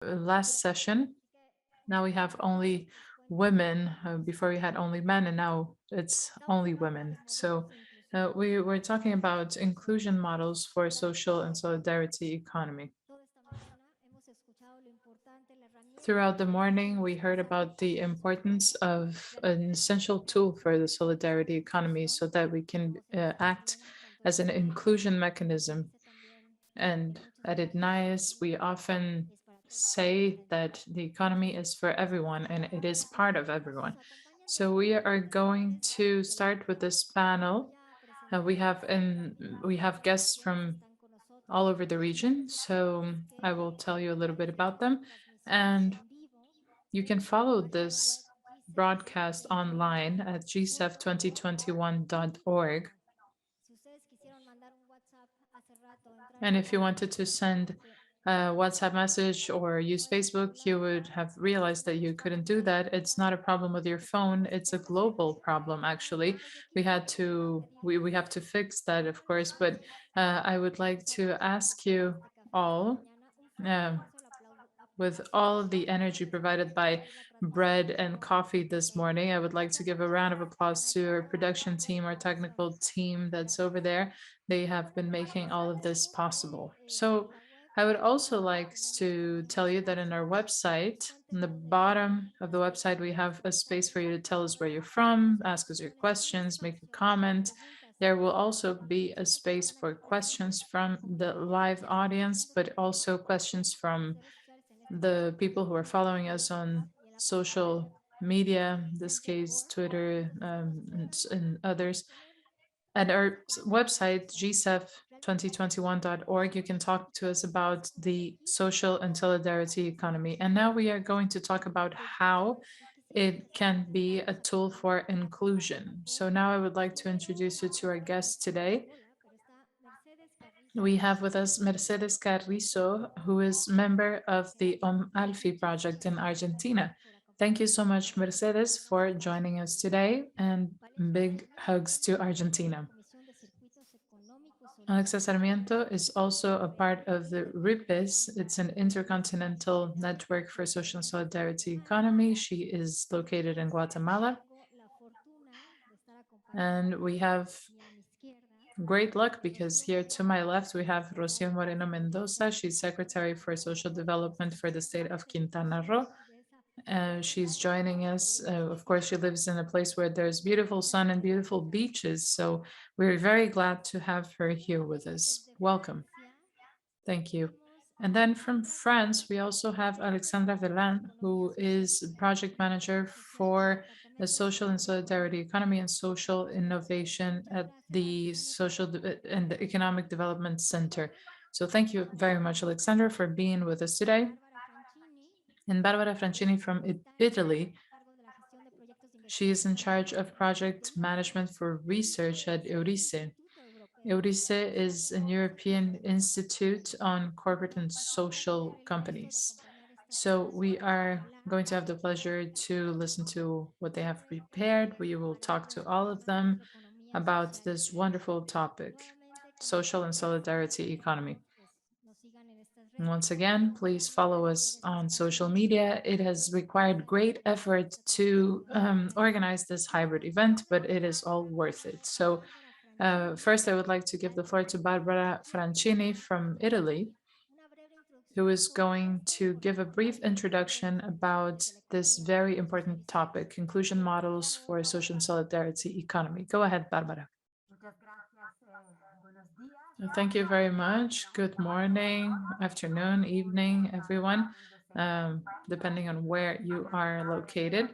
last session. Now we have only women. Before we had only men, and now it's only women. So we were talking about inclusion models for social and solidarity economy. Throughout the morning, we heard about the importance of an essential tool for the solidarity economy so that we can act as an inclusion mechanism. And at IDNIAS, we often say that the economy is for everyone and it is part of everyone. So we are going to start with this panel. We have guests from all over the region. So I will tell you a little bit about them. And you can follow this broadcast online at gsef2021.org. And if you wanted to send a WhatsApp message or use Facebook, you would have realized that you couldn't do that. It's not a problem with your phone. It's a global problem, actually. We have to fix that, of course. But I would like to ask you all, um, with all of the energy provided by bread and coffee this morning, I would like to give a round of applause to our production team, our technical team that's over there. They have been making all of this possible. So I would also like to tell you that in our website, in the bottom of the website, we have a space for you to tell us where you're from, ask us your questions, make a comment. There will also be a space for questions from the live audience, but also questions from the people who are following us on social media, in this case, Twitter, and others. At our website, gsef2021.org, you can talk to us about the social and solidarity economy. And now we are going to talk about how it can be a tool for inclusion. So now I would like to introduce you to our guest today. We have with us Mercedes Carrizo, who is member of the Alfi project in Argentina. Thank you so much, Mercedes, for joining us today, and big hugs to Argentina. Alexa Sarmiento is also a part of the RIPES. It's an intercontinental network for social solidarity economy. She is located in Guatemala. And we have great luck because here to my left, we have Rocio Moreno Mendoza. She's Secretary for Social Development for the state of Quintana Roo. She's joining us. Of course, she lives in a place where there's beautiful sun and beautiful beaches. So we're very glad to have her here with us. Welcome. Thank you. And then from France, we also have Alexandra Velan, who is project manager for the social and solidarity economy and social innovation at the and the economic development center. So thank you very much, Alexandra, for being with us today. And Barbara Francini from Italy, she is in charge of project management for research at Eurice. Eurice is an European Institute on Corporate and Social Companies. So we are going to have the pleasure to listen to what they have prepared. We will talk to all of them about this wonderful topic, social and solidarity economy. And once again, please follow us on social media. It has required great effort to organize this hybrid event, but it is all worth it. So first, I would like to give the floor to Barbara Francini from Italy, who is going to give a brief introduction about this very important topic, inclusion models for social and solidarity economy. Go ahead, Barbara. Thank you very much. Good morning, afternoon, evening, everyone, depending on where you are located.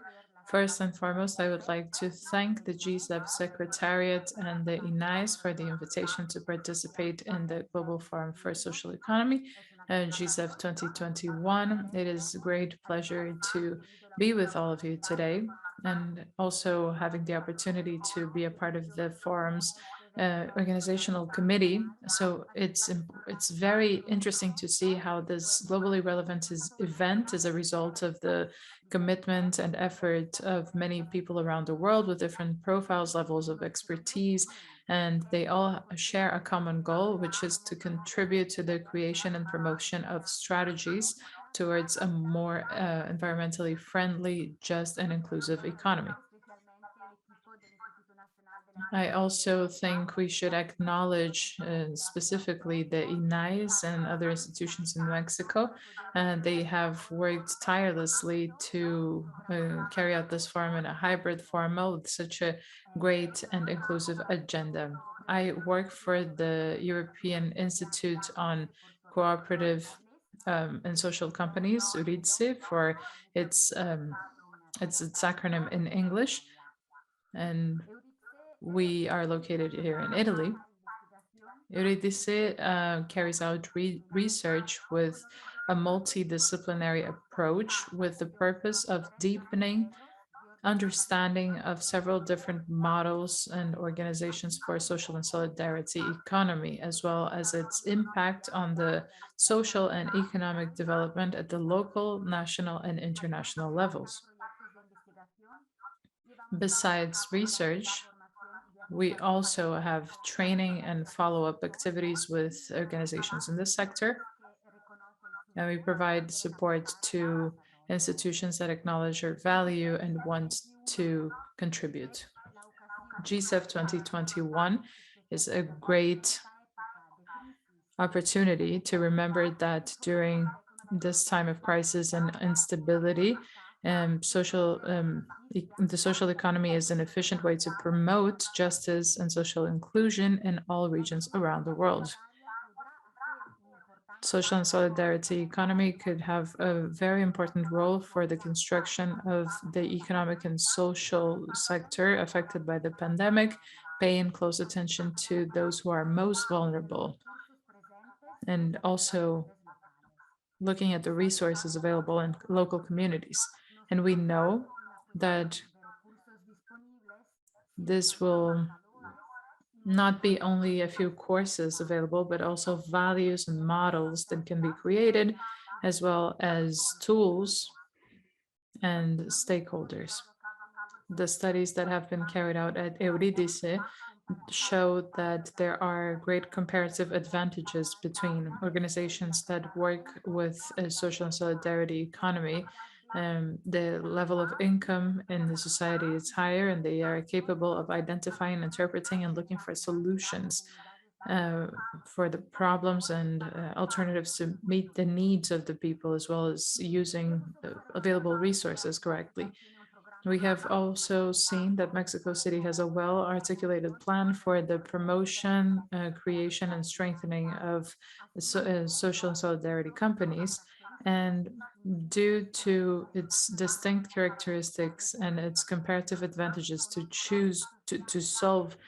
First and foremost, I would like to thank the GSEP Secretariat and the INAIS for the invitation to participate in the Global Forum for Social Economy, GSEP 2021. It is a great pleasure to be with all of you today and also having the opportunity to be a part of the forum's organizational committee. So it's very interesting to see how this globally relevant event is a result of the commitment and effort of many people around the world with different profiles, levels of expertise, and they all share a common goal, which is to contribute to the creation and promotion of strategies towards a more environmentally friendly, just, and inclusive economy. I also think we should acknowledge specifically the INAIs and other institutions in Mexico. They have worked tirelessly to carry out this forum in a hybrid format with such a great and inclusive agenda. I work for the European Institute on Cooperative and Social Companies, EURIDSE, for its acronym in English. And we are located here in Italy. Eurydice carries out research with a multidisciplinary approach with the purpose of deepening understanding of several different models and organizations for social and solidarity economy, as well as its impact on the social and economic development at the local, national, and international levels. Besides research, we also have training and follow-up activities with organizations in this sector. And we provide support to institutions that acknowledge our value and want to contribute. GCEF 2021 is a great opportunity to remember that during this time of crisis and instability, the social economy is an efficient way to promote justice and social inclusion in all regions around the world. Social and solidarity economy could have a very important role for the construction of the economic and social sector affected by the pandemic, paying close attention to those who are most vulnerable, and also looking at the resources available in local communities. And we know that this will not be only a few courses available, but also values and models that can be created, as well as tools and stakeholders. The studies that have been carried out at Eurydice show that there are great comparative advantages between organizations that work with a social and solidarity economy. The level of income in the society is higher, and they are capable of identifying, interpreting, and looking for solutions for the problems and alternatives to meet the needs of the people, as well as using available resources correctly. We have also seen that Mexico City has a well-articulated plan for the promotion, creation, and strengthening of social and solidarity companies. And due to its distinct characteristics and its comparative advantages to choose to solve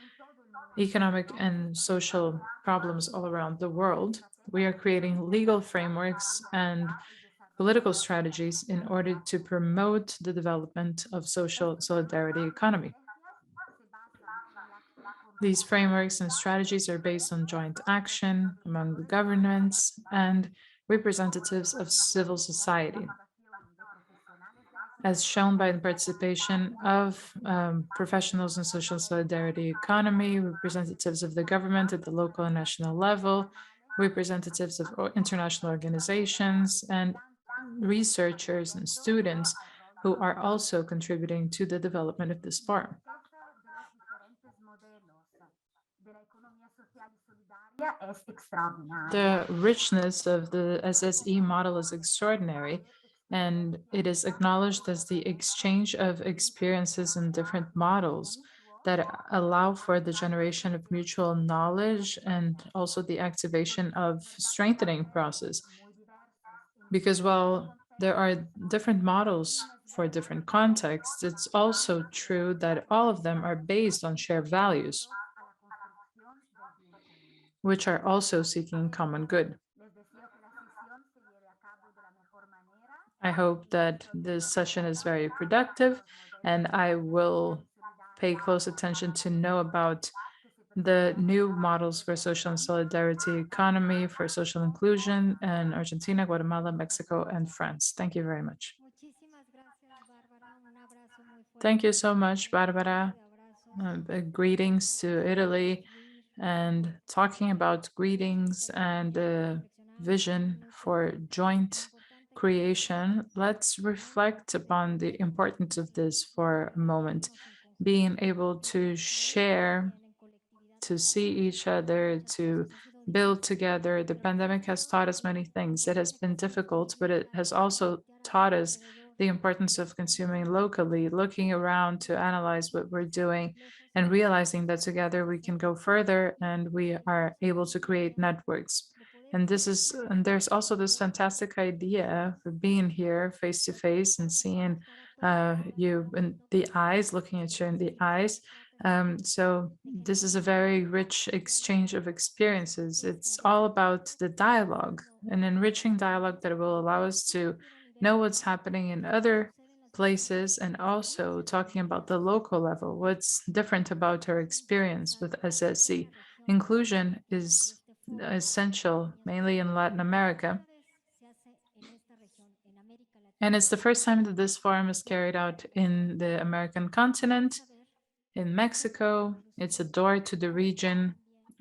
economic and social problems all around the world, we are creating legal frameworks and political strategies in order to promote the development of social solidarity economy. These frameworks and strategies are based on joint action among the governments and representatives of civil society, as shown by the participation of professionals in social solidarity economy, representatives of the government at the local and national level, representatives of international organizations, and researchers and students who are also contributing to the development of this farm. The richness of the SSE model is extraordinary, and it is acknowledged as the exchange of experiences in different models that allow for the generation of mutual knowledge and also the activation of strengthening process. Because while there are different models for different contexts, it's also true that all of them are based on shared values, which are also seeking common good. I hope that this session is very productive, and I will pay close attention to know about the new models for social and solidarity economy, for social inclusion in Argentina, Guatemala, Mexico, and France. Thank you very much. Thank you so much, Barbara. Greetings to Italy, and talking about greetings and vision for joint creation, let's reflect upon the importance of this for a moment. Being able to share, to see each other, to build together. The pandemic has taught us many things. It has been difficult, but it has also taught us the importance of consuming locally, looking around to analyze what we're doing, and realizing that together we can go further and we are able to create networks. And there's also this fantastic idea of being here face to face and seeing you in the eyes, looking at you in the eyes. So this is a very rich exchange of experiences. It's all about the dialogue, an enriching dialogue that will allow us to know what's happening in other places, and also talking about the local level, what's different about our experience with SSC. Inclusion is essential, mainly in Latin America. And it's the first time that this forum is carried out in the American continent, in Mexico. It's a door to the region.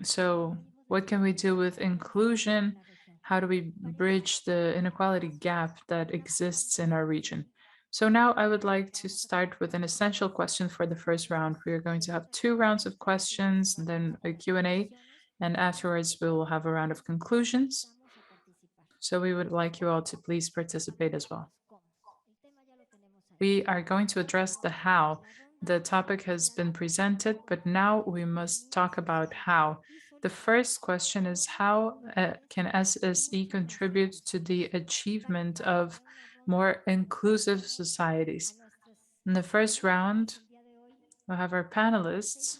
So, what can we do with inclusion? How do we bridge the inequality gap that exists in our region? So now I would like to start with an essential question for the first round. We are going to have two rounds of questions, and then a Q&A, and afterwards we will have a round of conclusions. So we would like you all to please participate as well. We are going to address the how. The topic has been presented, but now we must talk about how. The first question is, how can SSE contribute to the achievement of more inclusive societies? In the first round, we'll have our panelists.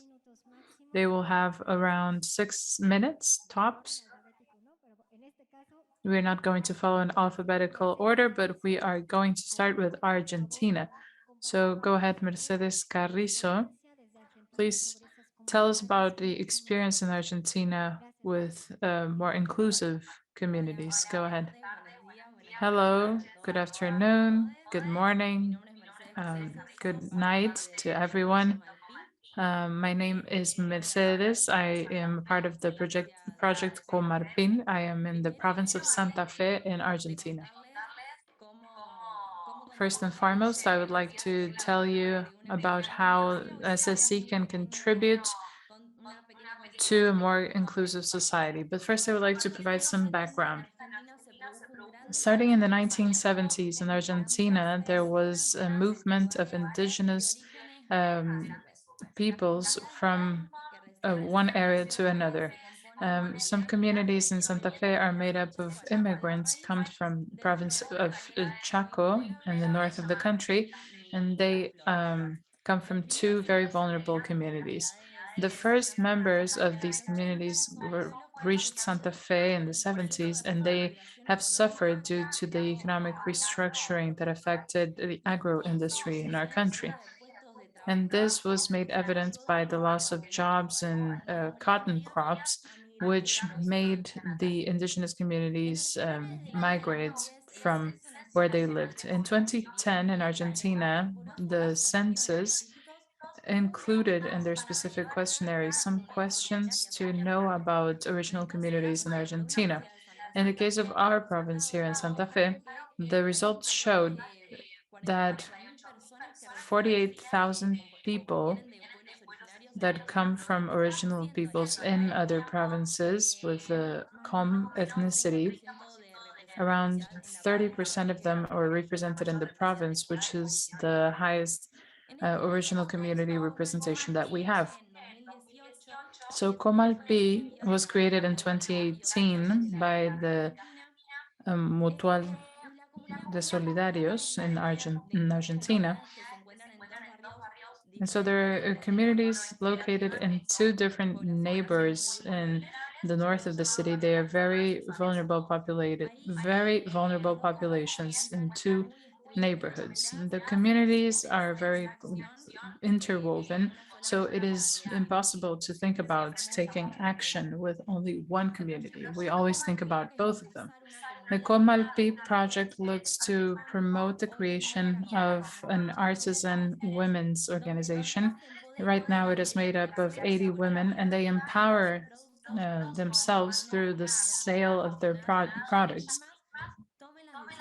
They will have around 6 minutes tops. We're not going to follow an alphabetical order, but we are going to start with Argentina. So go ahead, Mercedes Carrizo. Please tell us about the experience in Argentina with more inclusive communities. Go ahead. Hello, good afternoon, good morning, good night to everyone. My name is Mercedes. I am part of the project Comarpin. I am in the province of Santa Fe in Argentina. First and foremost, I would like to tell you about how SSC can contribute to a more inclusive society. But first, I would like to provide some background. Starting in the 1970s in Argentina, there was a movement of indigenous peoples from one area to another. Some communities in Santa Fe are made up of immigrants come from province of Chaco in the north of the country, and they come from two very vulnerable communities. The first members of these communities reached Santa Fe in the 70s, and they have suffered due to the economic restructuring that affected the agro industry in our country. And this was made evident by the loss of jobs in cotton crops, which made the indigenous communities migrate from where they lived. In 2010 in Argentina, the census included in their specific questionnaires some questions to know about original communities in Argentina. In the case of our province here in Santa Fe, the results showed that 48,000 people that come from original peoples in other provinces with the Com ethnicity. Around 30% of them are represented in the province, which is the highest original community representation that we have. So Comalpi was created in 2018 by the Mutual de Solidarios in Argentina. And so there are communities located in two different neighbors in the north of the city. They are very vulnerable populations in two neighborhoods. The communities are very interwoven, so it is impossible to think about taking action with only one community. We always think about both of them. The Comalpi project looks to promote the creation of an artisan women's organization. Right now, it is made up of 80 women, and they empower themselves through the sale of their products.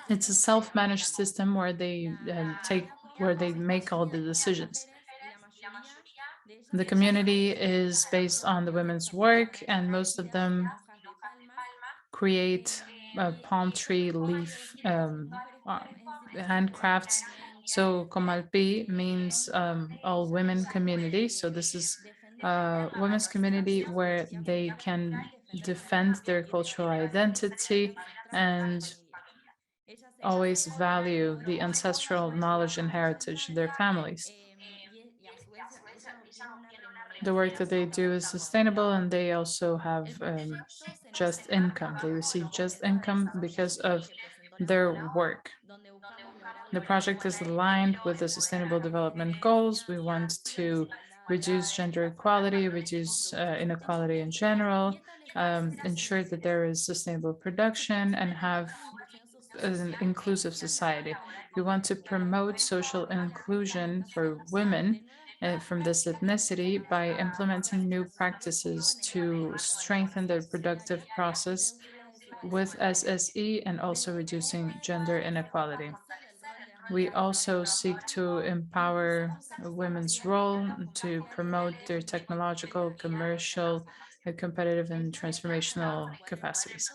It's a self-managed system where they make all the decisions. The community is based on the women's work, and most of them create palm tree leaf uh, handcrafts. So Comalpi means all women community. So this is a women's community where they can defend their cultural identity and always value the ancestral knowledge and heritage of their families. The work that they do is sustainable, and they also have just income. They receive just income because of their work. The project is aligned with the Sustainable Development Goals. We want to reduce gender equality, reduce inequality in general, ensure that there is sustainable production, and have an inclusive society. We want to promote social inclusion for women from this ethnicity by implementing new practices to strengthen the productive process with SSE and also reducing gender inequality. We also seek to empower women's role to promote their technological, commercial, competitive, and transformational capacities.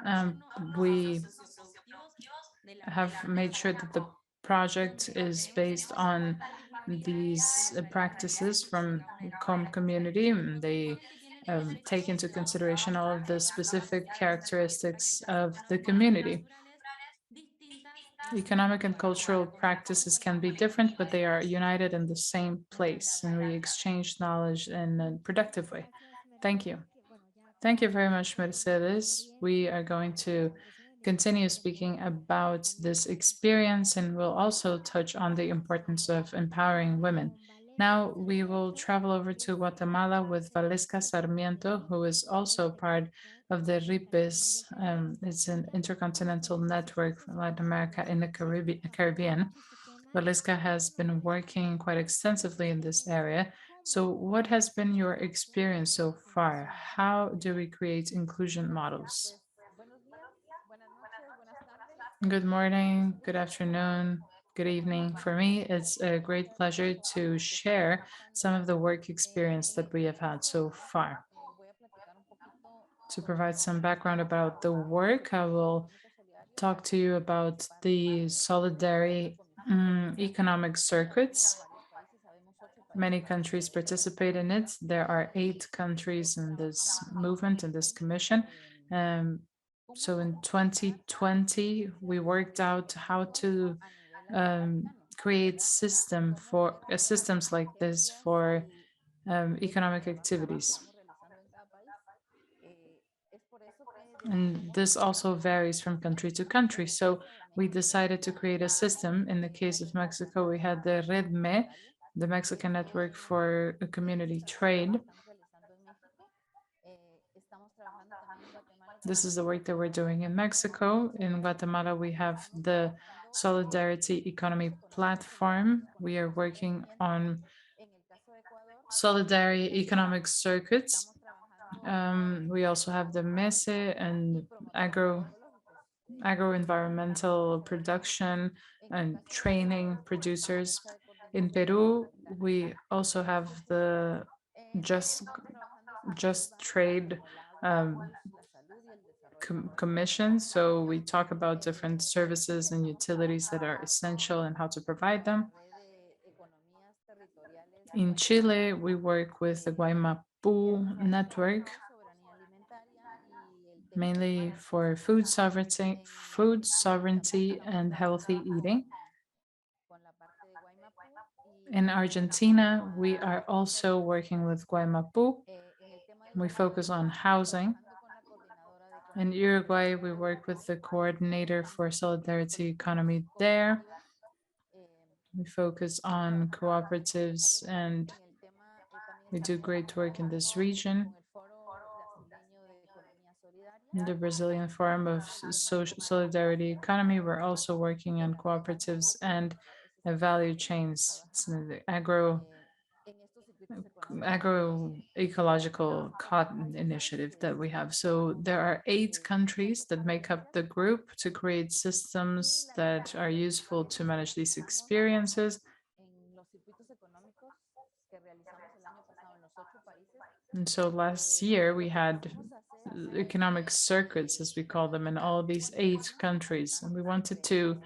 Um, we have made sure that the project is based on these practices from Com community. They take into consideration all of the specific characteristics of the community. Economic and cultural practices can be different, but they are united in the same place, and we exchange knowledge in a productive way. Thank you. Thank you very much, Mercedes. We are going to continue speaking about this experience, and we'll also touch on the importance of empowering women. Now we will travel over to Guatemala with Valesca Sarmiento, who is also part of the RIPES. It's an intercontinental network for Latin America in the Caribbean. Valesca has been working quite extensively in this area. So, what has been your experience so far? How do we create inclusion models? Good morning, good afternoon, good evening. For me, it's a great pleasure to share some of the work experience that we have had so far. To provide some background about the work, I will talk to you about the solidarity economic circuits. Many countries participate in it. There are 8 countries in this movement, in this commission. So in 2020, we worked out how to create systems like this for economic activities. And this also varies from country to country. So we decided to create a system. In the case of Mexico, we had the REDME, the Mexican Network for Community Trade. This is the work that we're doing in Mexico. In Guatemala, we have the Solidarity Economy Platform. We are working on solidarity economic circuits. We also have the MESE and agro-environmental production and training producers. In Peru, we also have the just just trade commission. So we talk about different services and utilities that are essential and how to provide them. In Chile, we work with the Guaymapu network, mainly for food sovereignty and healthy eating. In Argentina, we are also working with Guaymapu. We focus on housing. In Uruguay, we work with the coordinator for solidarity economy there. We focus on cooperatives and we do great work in this region. In the Brazilian Forum of Social Solidarity Economy, we're also working on cooperatives and value chains. So the agro agroecological cotton initiative that we have. So there are 8 countries that make up the group to create systems that are useful to manage these experiences. And so last year we had economic circuits, as we call them, in all these 8 countries. And we wanted to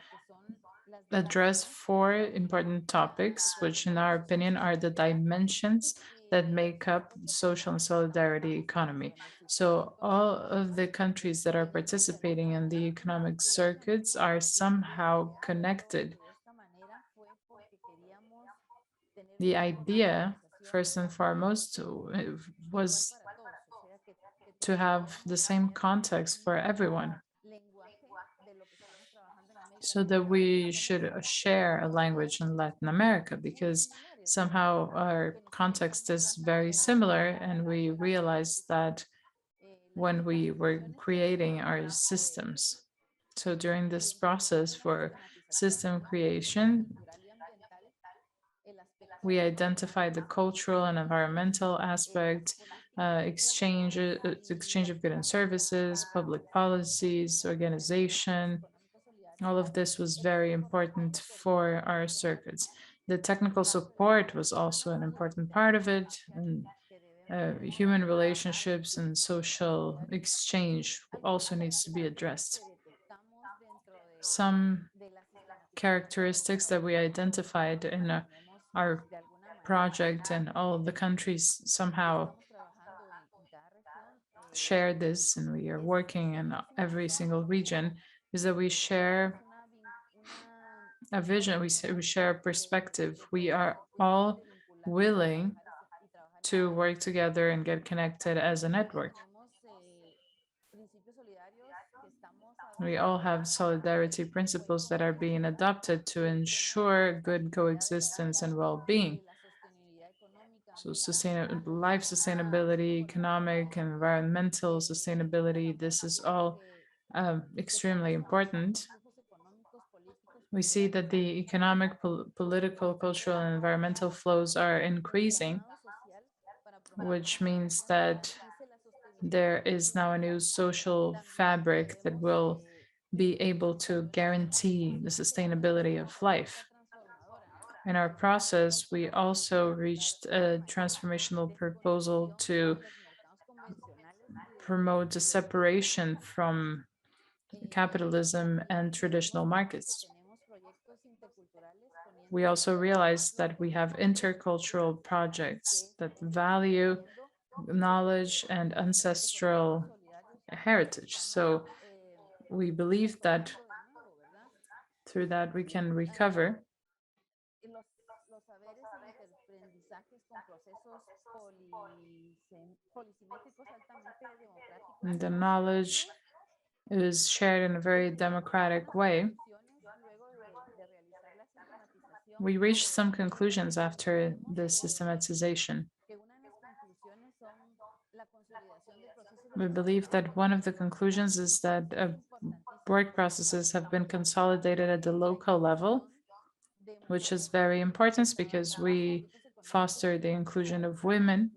address 4 important topics, which in our opinion are the dimensions that make up social and solidarity economy. So all of the countries that are participating in the economic circuits are somehow connected. The idea, first and foremost, was to have the same context for everyone, so that we should share a language in Latin America, because somehow our context is very similar, and we realized that when we were creating our systems. So during this process for system creation, we identified the cultural and environmental aspect, exchange of goods and services, public policies, organization. All of this was very important for our circuits. The technical support was also an important part of it, and human relationships and social exchange also needs to be addressed. Some characteristics that we identified in our project, and all of the countries somehow share this, and we are working in every single region, is that we share a vision, we share a perspective. We are all willing to work together and get connected as a network. We all have solidarity principles that are being adopted to ensure good coexistence and well-being. So life sustainability, economic and environmental sustainability, this is all extremely important. We see that the economic, political, cultural, and environmental flows are increasing, which means that there is now a new social fabric that will be able to guarantee the sustainability of life. In our process, we also reached a transformational proposal to promote a separation from capitalism and traditional markets. We also realized that we have intercultural projects that value knowledge and ancestral heritage. So we believe that through that we can recover the knowledge is shared in a very democratic way. We reached some conclusions after the systematization. We believe that one of the conclusions is that work processes have been consolidated at the local level, which is very important because we foster the inclusion of women.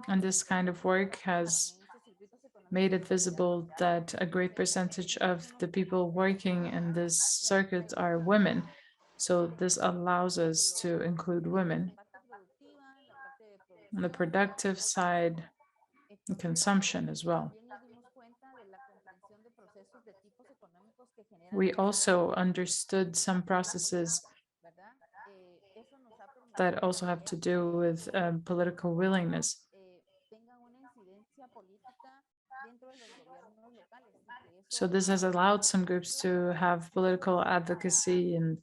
And this kind of work has made it visible that a great percentage of the people working in this circuit are women. So this allows us to include women on the productive side, and consumption as well. We also understood some processes that also have to do with political willingness. So this has allowed some groups to have political advocacy in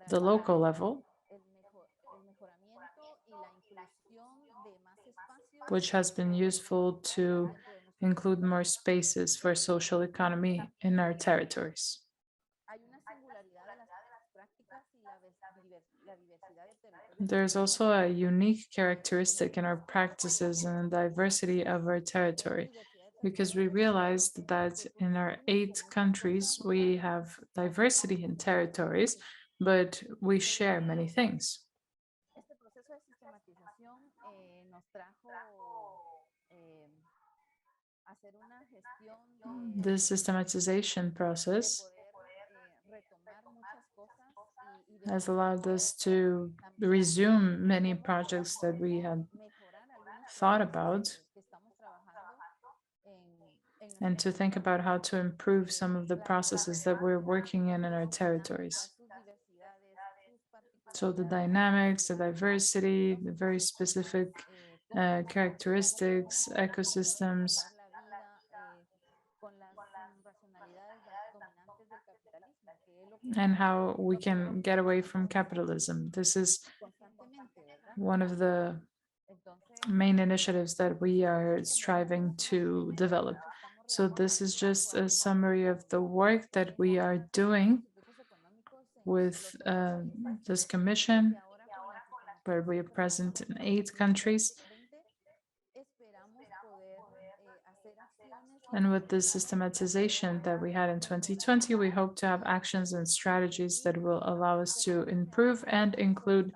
the local level, which has been useful to include more spaces for social economy in our territories. There's also a unique characteristic in our practices and diversity of our territory, because we realized that in our 8 countries, we have diversity in territories, but we share many things. The systematization process has allowed us to resume many projects that we had thought about and to think about how to improve some of the processes that we're working in our territories. So the dynamics, the diversity, the very specific characteristics, ecosystems, and how we can get away from capitalism. This is one of the main initiatives that we are striving to develop. So this is just a summary of the work that we are doing with this commission, where we are present in 8 countries. And with the systematization that we had in 2020, we hope to have actions and strategies that will allow us to improve and include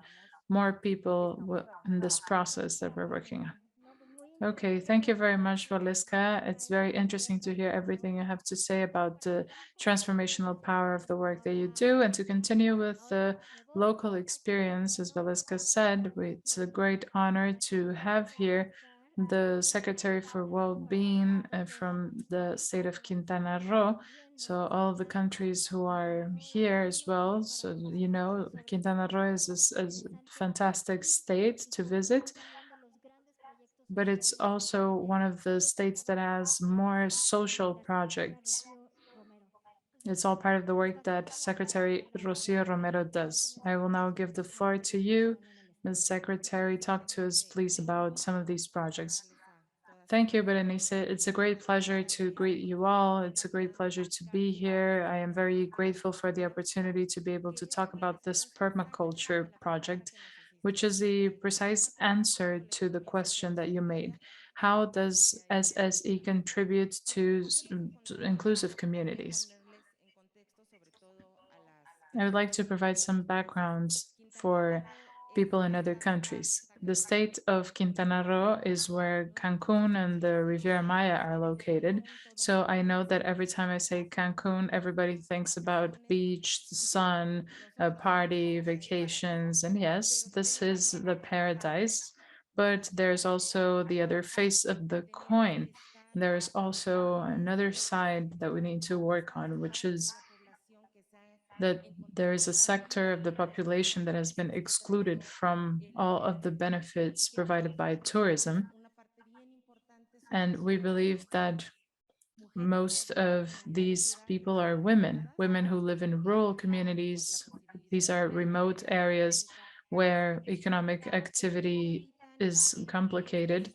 more people in this process that we're working on. Okay, thank you very much, Valiska. It's very interesting to hear everything you have to say about the transformational power of the work that you do. And to continue with the local experience, as Valiska said, it's a great honor to have here the Secretary for Well-being from the state of Quintana Roo. So all the countries who are here as well. So, you know, Quintana Roo is a fantastic state to visit, but it's also one of the states that has more social projects. It's all part of the work that Secretary Rocio Romero does. I will now give the floor to you. Ms. Secretary, talk to us, please, about some of these projects. Thank you, Berenice. It's a great pleasure to greet you all. It's a great pleasure to be here. I am very grateful for the opportunity to be able to talk about this permaculture project, which is the precise answer to the question that you made. How does SSE contribute to inclusive communities? I would like to provide some background for people in other countries. The state of Quintana Roo is where Cancun and the Riviera Maya are located. So I know that every time I say Cancun, everybody thinks about beach, the sun, a party, vacations. And yes, this is the paradise, but there's also the other face of the coin. There's also another side that we need to work on, which is that there is a sector of the population that has been excluded from all of the benefits provided by tourism. And we believe that most of these people are women, women who live in rural communities. These are remote areas where economic activity is complicated,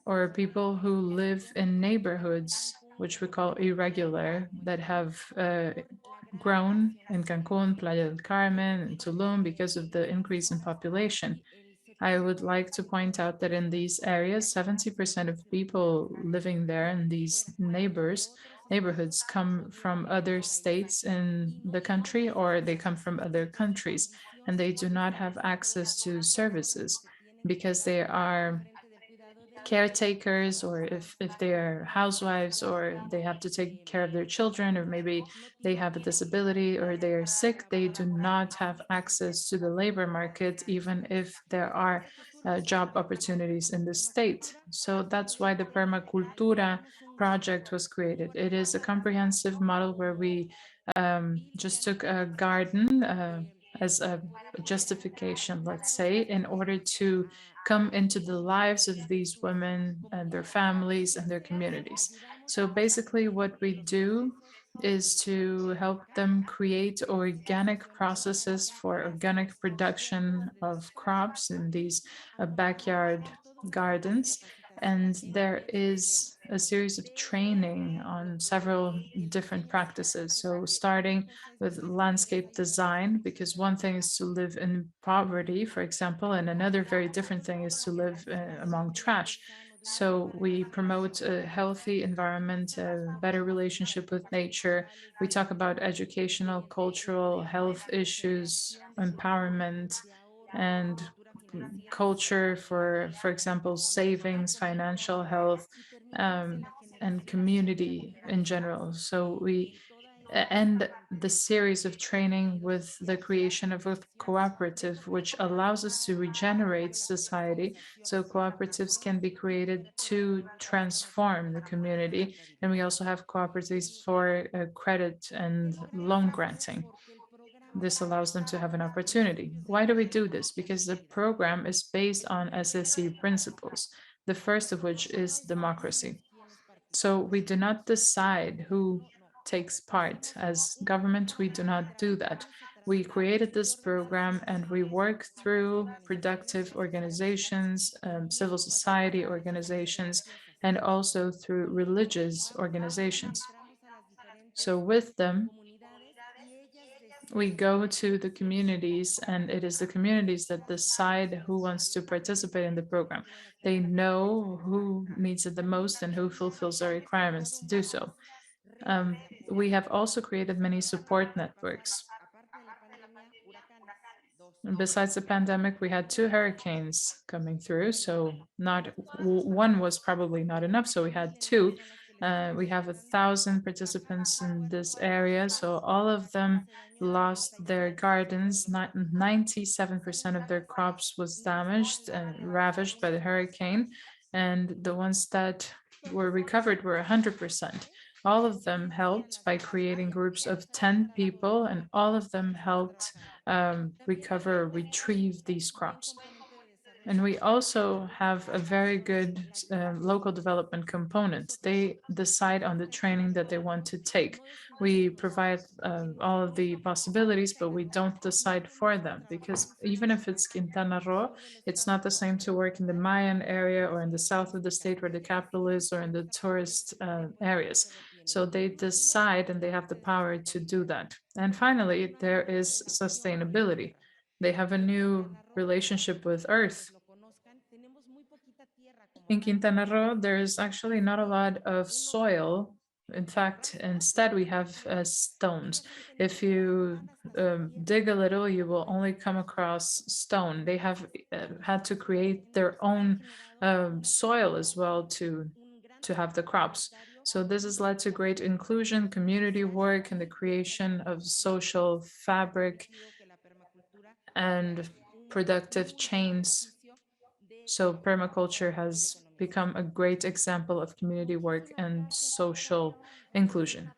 or people who live in neighborhoods, which we call irregular, that have grown in Cancun, Playa del Carmen, and Tulum because of the increase in population. I would like to point out that in these areas, 70% of people living there in these neighborhoods come from other states in the country, or they come from other countries, and they do not have access to services because they are caretakers, or if they are housewives, or they have to take care of their children, or maybe they have a disability or they are sick, they do not have access to the labor market, even if there are job opportunities in the state. So that's why the Permacultura project was created. It is a comprehensive model where we just took a garden as a justification, let's say, in order to come into the lives of these women and their families and their communities. So basically, what we do is to help them create organic processes for organic production of crops in these backyard gardens. And there is a series of training on several different practices. So starting with landscape design, because one thing is to live in poverty, for example, and another very different thing is to live among trash. So we promote a healthy environment, a better relationship with nature. We talk about educational, cultural, health issues, empowerment, and culture for example, savings, financial health, um, and community in general. So we end the series of training with the creation of a cooperative, which allows us to regenerate society. So cooperatives can be created to transform the community. And we also have cooperatives for credit and loan granting. This allows them to have an opportunity. Why do we do this? Because the program is based on SSE principles, the first of which is democracy. So we do not decide who takes part. As government, we do not do that. We created this program and we work through productive organizations, civil society organizations, and also through religious organizations. So with them, we go to the communities, and it is the communities that decide who wants to participate in the program. They know who needs it the most and who fulfills the requirements to do so. Um, we have also created many support networks. And besides the pandemic, we had two hurricanes coming through. So not one was probably not enough. So we had two. We have 1,000 participants in this area. So all of them lost their gardens. 97% of their crops was damaged and ravaged by the hurricane. And the ones that were recovered were 100%. All of them helped by creating groups of 10 people, and all of them helped recover or retrieve these crops. And we also have a very good local development component. They decide on the training that they want to take. We provide all of the possibilities, but we don't decide for them, because even if it's Quintana Roo, it's not the same to work in the Mayan area or in the south of the state where the capital is, or in the tourist areas. So they decide and they have the power to do that. And finally, there is sustainability. They have a new relationship with Earth. In Quintana Roo, there is actually not a lot of soil. In fact, instead, we have stones. If you dig a little, you will only come across stone. They have had to create their own soil as well to have the crops. So this has led to great inclusion, community work, and the creation of social fabric and productive chains. So permaculture has become a great example of community work and social inclusion.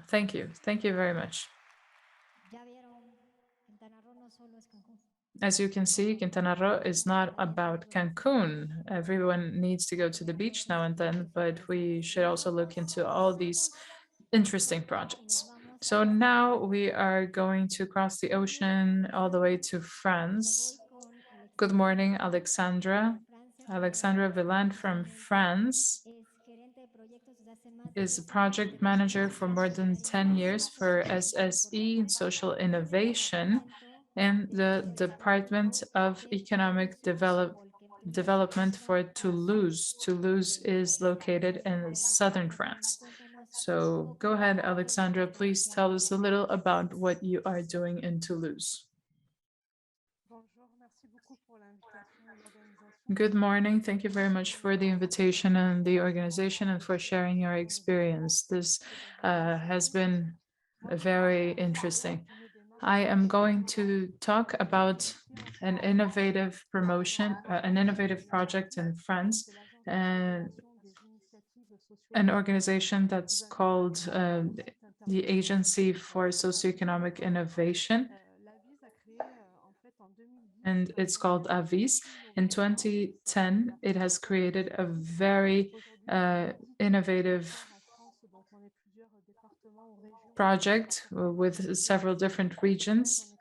Thank you. Thank you very much. As you can see, Quintana Roo is not about Cancun. Everyone needs to go to the beach now and then, but we should also look into all these interesting projects. So now we are going to cross the ocean all the way to France. Good morning, Alexandra. Alexandra Villand from France is a project manager for more than 10 years for SSE, Social Innovation, and the Department of Economic Development for Toulouse. Toulouse is located in southern France. So go ahead, Alexandra, please tell us a little about what you are doing in Toulouse. Good morning. Thank you very much for the invitation and the organization and for sharing your experience. This has been very interesting. I am going to talk about an innovative promotion, an innovative project in France, and an organization that's called the Agency for Socioeconomic Innovation, and it's called Avis. In 2010, it has created a very innovative project with several different regions.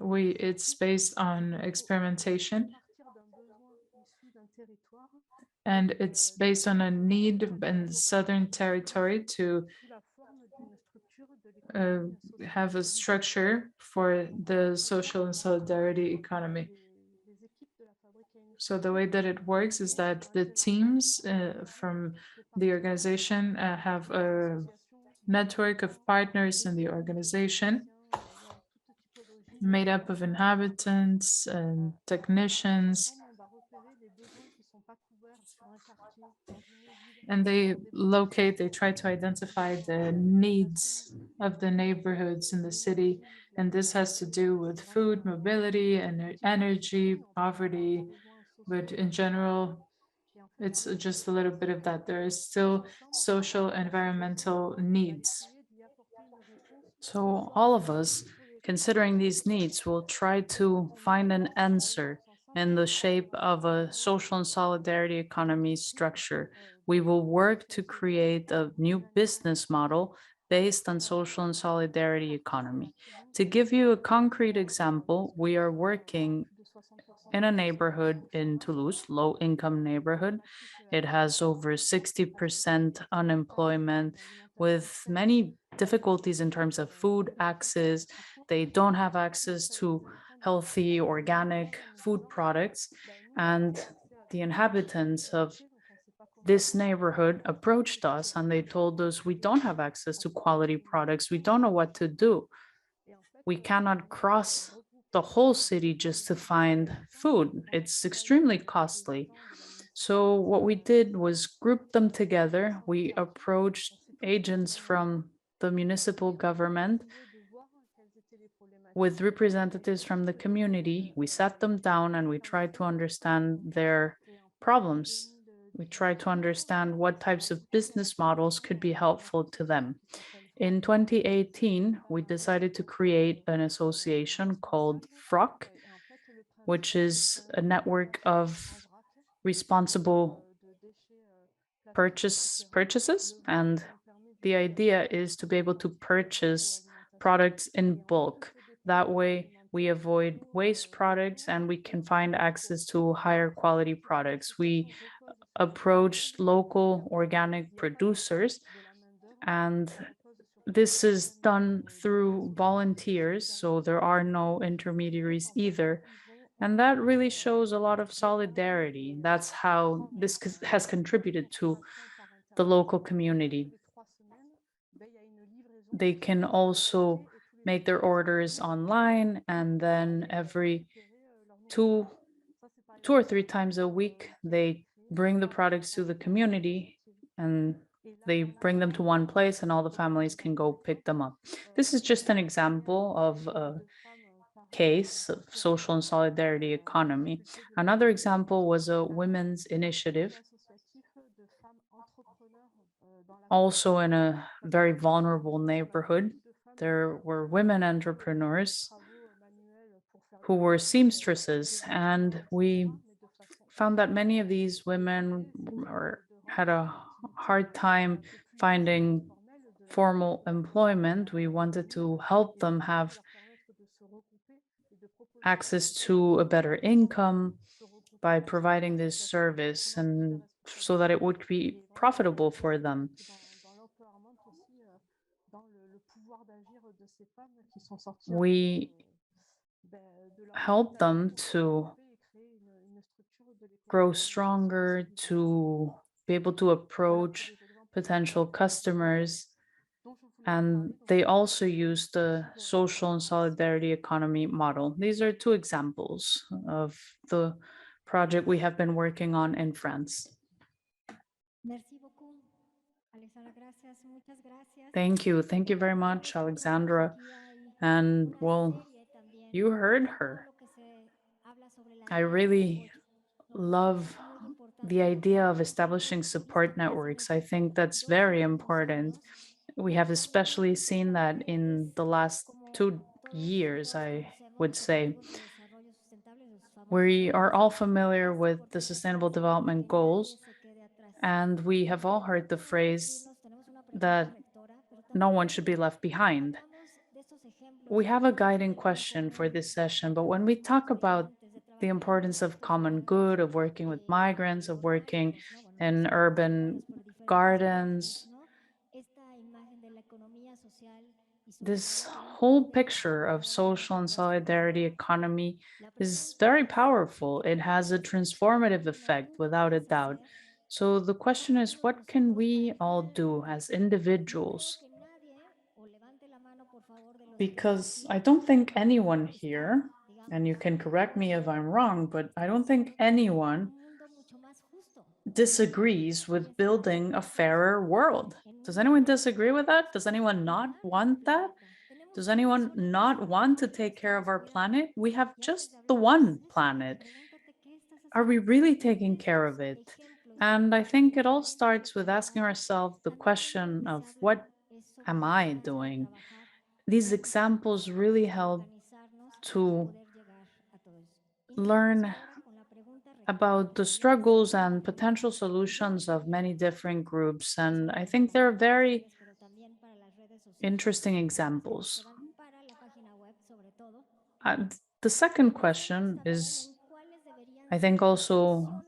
It's based on experimentation, and it's based on a need in the Southern Territory to have a structure for the social and solidarity economy. So the way that it works is that the teams from the organization have a network of partners in the organization made up of inhabitants and technicians, and they try to identify the needs of the neighborhoods in the city. And this has to do with food, mobility, and energy, poverty. But in general, it's just a little bit of that. There is still social, environmental needs. So, all of us, considering these needs, will try to find an answer in the shape of a social and solidarity economy structure. We will work to create a new business model based on social and solidarity economy. To give you a concrete example, we are working in a neighborhood in Toulouse, low income neighborhood. It has over 60% unemployment with many difficulties in terms of food access. They don't have access to healthy organic food products. And the inhabitants of this neighborhood approached us and they told us we don't have access to quality products. We don't know what to do. We cannot cross the whole city just to find food. It's extremely costly. So, what we did was group them together. We approached agents from the municipal government with representatives from the community. We sat them down and we tried to understand their problems. We tried to understand what types of business models could be helpful to them. In 2018, we decided to create an association called FROC, which is a network of responsible purchases. And the idea is to be able to purchase products in bulk. That way, we avoid waste products and we can find access to higher quality products. We approach local organic producers, and this is done through volunteers, so there are no intermediaries either. And that really shows a lot of solidarity. That's how has contributed to the local community. They can also make their orders online, and then every two two or three times a week they bring the products to the community, and they bring them to one place and all the families can go pick them up. This is just an example of a case of social and solidarity economy. Another example was a women's initiative, also in a very vulnerable neighborhood. There were women entrepreneurs who were seamstresses, and we found that many of these women had a hard time finding formal employment. We wanted to help them have access to a better income by providing this service and so that it would be profitable for them. We help them to grow stronger, to be able to approach potential customers. And they also use the social and solidarity economy model. These are two examples of the project we have been working on in France. Thank you. Thank you very much, Alexandra. And well, you heard her. I really love the idea of establishing support networks. I think that's very important. We have especially seen that in the last 2 years, I would say. We are all familiar with the Sustainable Development Goals, and we have all heard the phrase that no one should be left behind. We have a guiding question for this session, but when we talk about the importance of common good, of working with migrants, of working in urban gardens, this whole picture of social and solidarity economy is very powerful. It has a transformative effect without a doubt. So the question is, what can we all do as individuals? Because I don't think anyone here, and you can correct me if I'm wrong, but I don't think anyone disagrees with building a fairer world. Does anyone disagree with that? Does anyone not want that? Does anyone not want to take care of our planet? We have just the one planet. Are we really taking care of it? And I think it all starts with asking ourselves the question of what am I doing? These examples really help to learn about the struggles and potential solutions of many different groups. And I think they're very interesting examples. The second question is, I think, also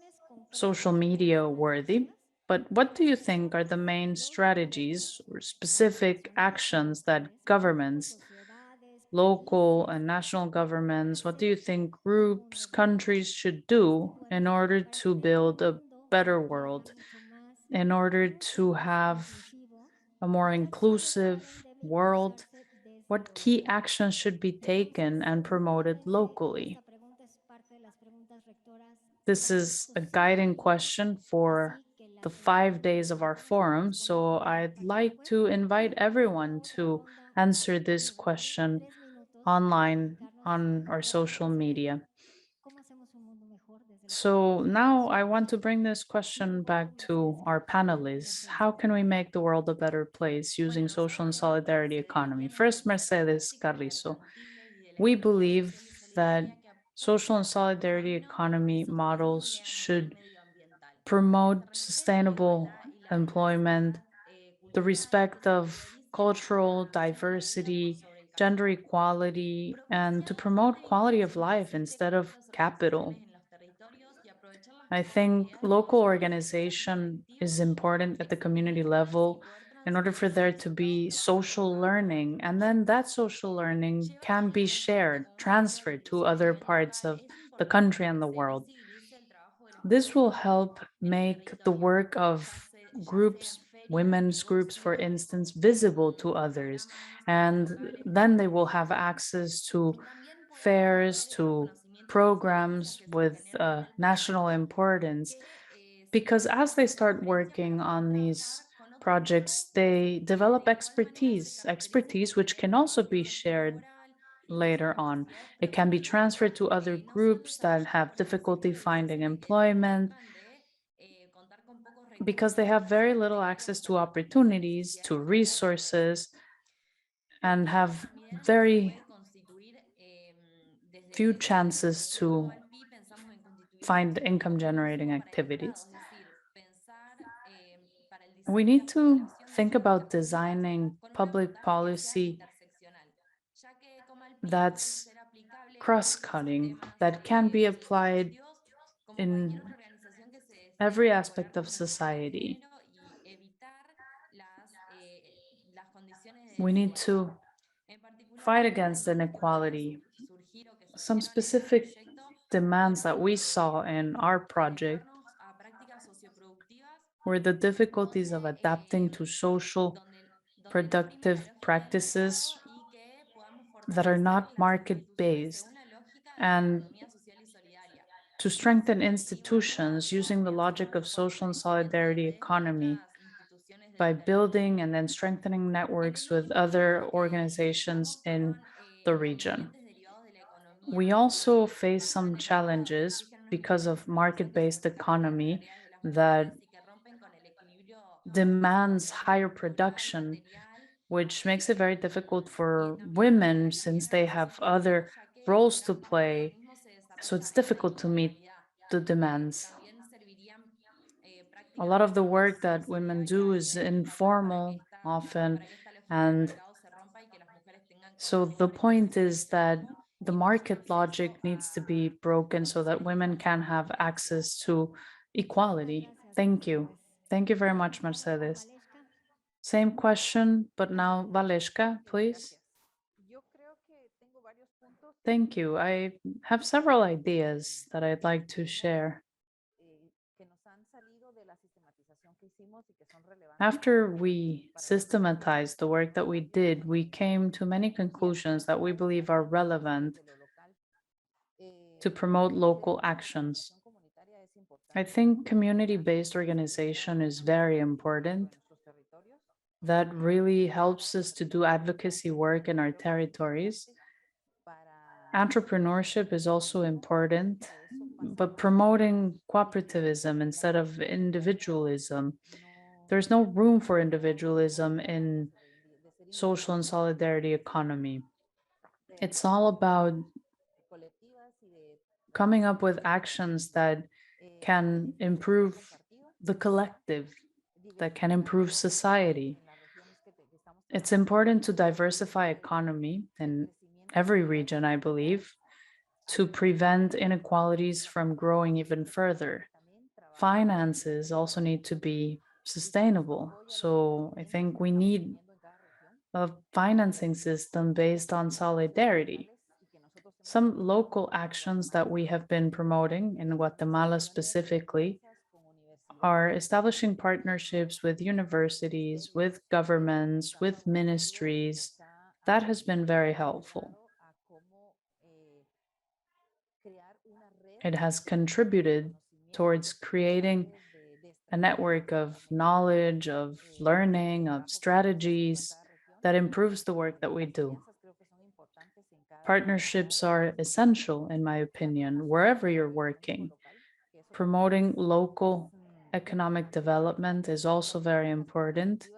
social media worthy. But what do you think are the main strategies or specific actions that governments, local and national governments, what do you think groups, countries should do in order to build a better world, in order to have a more inclusive world? What key actions should be taken and promoted locally? This is a guiding question for the 5 days of our forum. So I'd like to invite everyone to answer this question online on our social media. So now I want to bring this question back to our panelists. How can we make the world a better place using social and solidarity economy? First, Mercedes Carrizo. We believe that social and solidarity economy models should promote sustainable employment, the respect of cultural diversity, gender equality, and to promote quality of life instead of capital. I think local organization is important at the community level in order for there to be social learning. And then that social learning can be shared, transferred to other parts of the country and the world. This will help make the work of groups, women's groups, for instance, visible to others. And then they will have access to fairs, to programs with national importance. Because as they start working on these projects, they develop expertise which can also be shared later on. It can be transferred to other groups that have difficulty finding employment because they have very little access to opportunities, to resources, and have very few chances to find income generating activities. We need to think about designing public policy that's cross cutting, that can be applied in every aspect of society. We need to fight against inequality. Some specific demands that we saw in our project were the difficulties of adapting to social productive practices that are not market based, and to strengthen institutions using the logic of social and solidarity economy by building and then strengthening networks with other organizations in the region. We also face some challenges because of market-based economy that demands higher production, which makes it very difficult for women since they have other roles to play. So it's difficult to meet the demands. A lot of the work that women do is informal often. And so the point is that the market logic needs to be broken so that women can have access to equality. Thank you. Thank you very much, Mercedes. Same question, but now Valeshka, please. Thank you. I have several ideas that I'd like to share. After we systematized the work that we did, we came to many conclusions that we believe are relevant to promote local actions. I think community-based organization is very important. That really helps us to do advocacy work in our territories. Entrepreneurship is also important, but promoting cooperativism instead of individualism. There's no room for individualism in social and solidarity economy. It's all about coming up with actions that can improve the collective, that can improve society. It's important to diversify economy in every region, I believe, to prevent inequalities from growing even further. Finances also need to be sustainable. So I think we need a financing system based on solidarity. Some local actions that we have been promoting in Guatemala specifically are establishing partnerships with universities, with governments, with ministries. That has been very helpful. It has contributed towards creating a network of knowledge, of learning, of strategies that improves the work that we do. Partnerships are essential, in my opinion, wherever you're working. Promoting local economic development is also very important.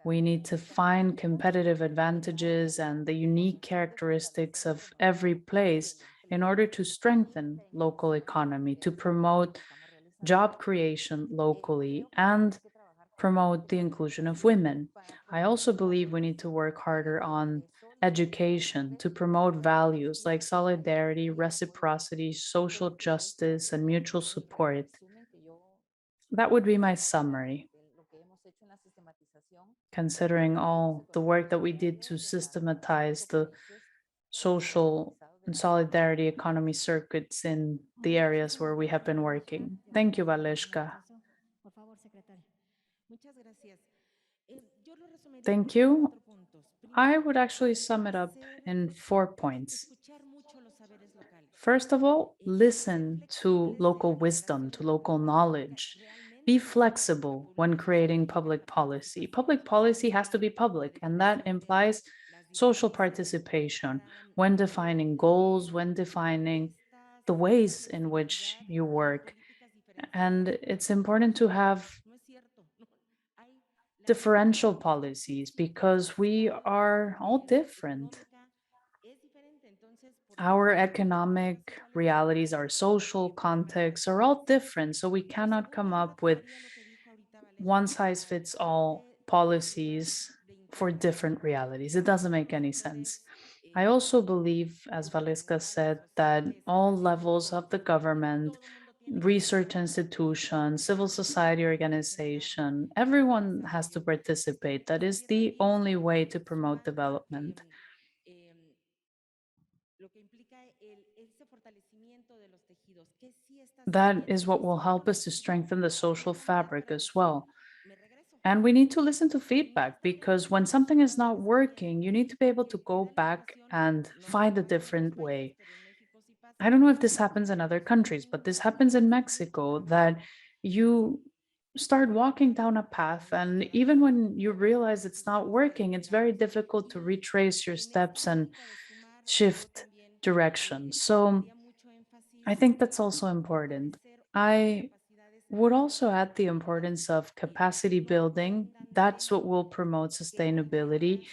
We need to find competitive advantages and the unique characteristics of every place in order to strengthen local economy, to promote job creation locally, and promote the inclusion of women. I also believe we need to work harder on education to promote values like solidarity, reciprocity, social justice, and mutual support. That would be my summary, considering all the work that we did to systematize the social and solidarity economy circuits in the areas where we have been working. Thank you, Valeshka. Thank you. I would actually sum it up in 4 points. First of all, listen to local wisdom, to local knowledge. Be flexible when creating public policy. Public policy has to be public, and that implies social participation when defining goals, when defining the ways in which you work. And it's important to have differential policies because we are all different. Our economic realities, our social contexts are all different. So we cannot come up with one size fits all policies for different realities. It doesn't make any sense. I also believe, as Valeska said, that all levels of the government, research institutions, civil society organization, everyone has to participate. That is the only way to promote development. That is what will help us to strengthen the social fabric as well. And we need to listen to feedback because when something is not working, you need to be able to go back and find a different way. I don't know if this happens in other countries, but this happens in Mexico that you start walking down a path, and even when you realize it's not working, it's very difficult to retrace your steps and shift direction. So I think that's also important. I would also add the importance of capacity building. That's what will promote sustainability.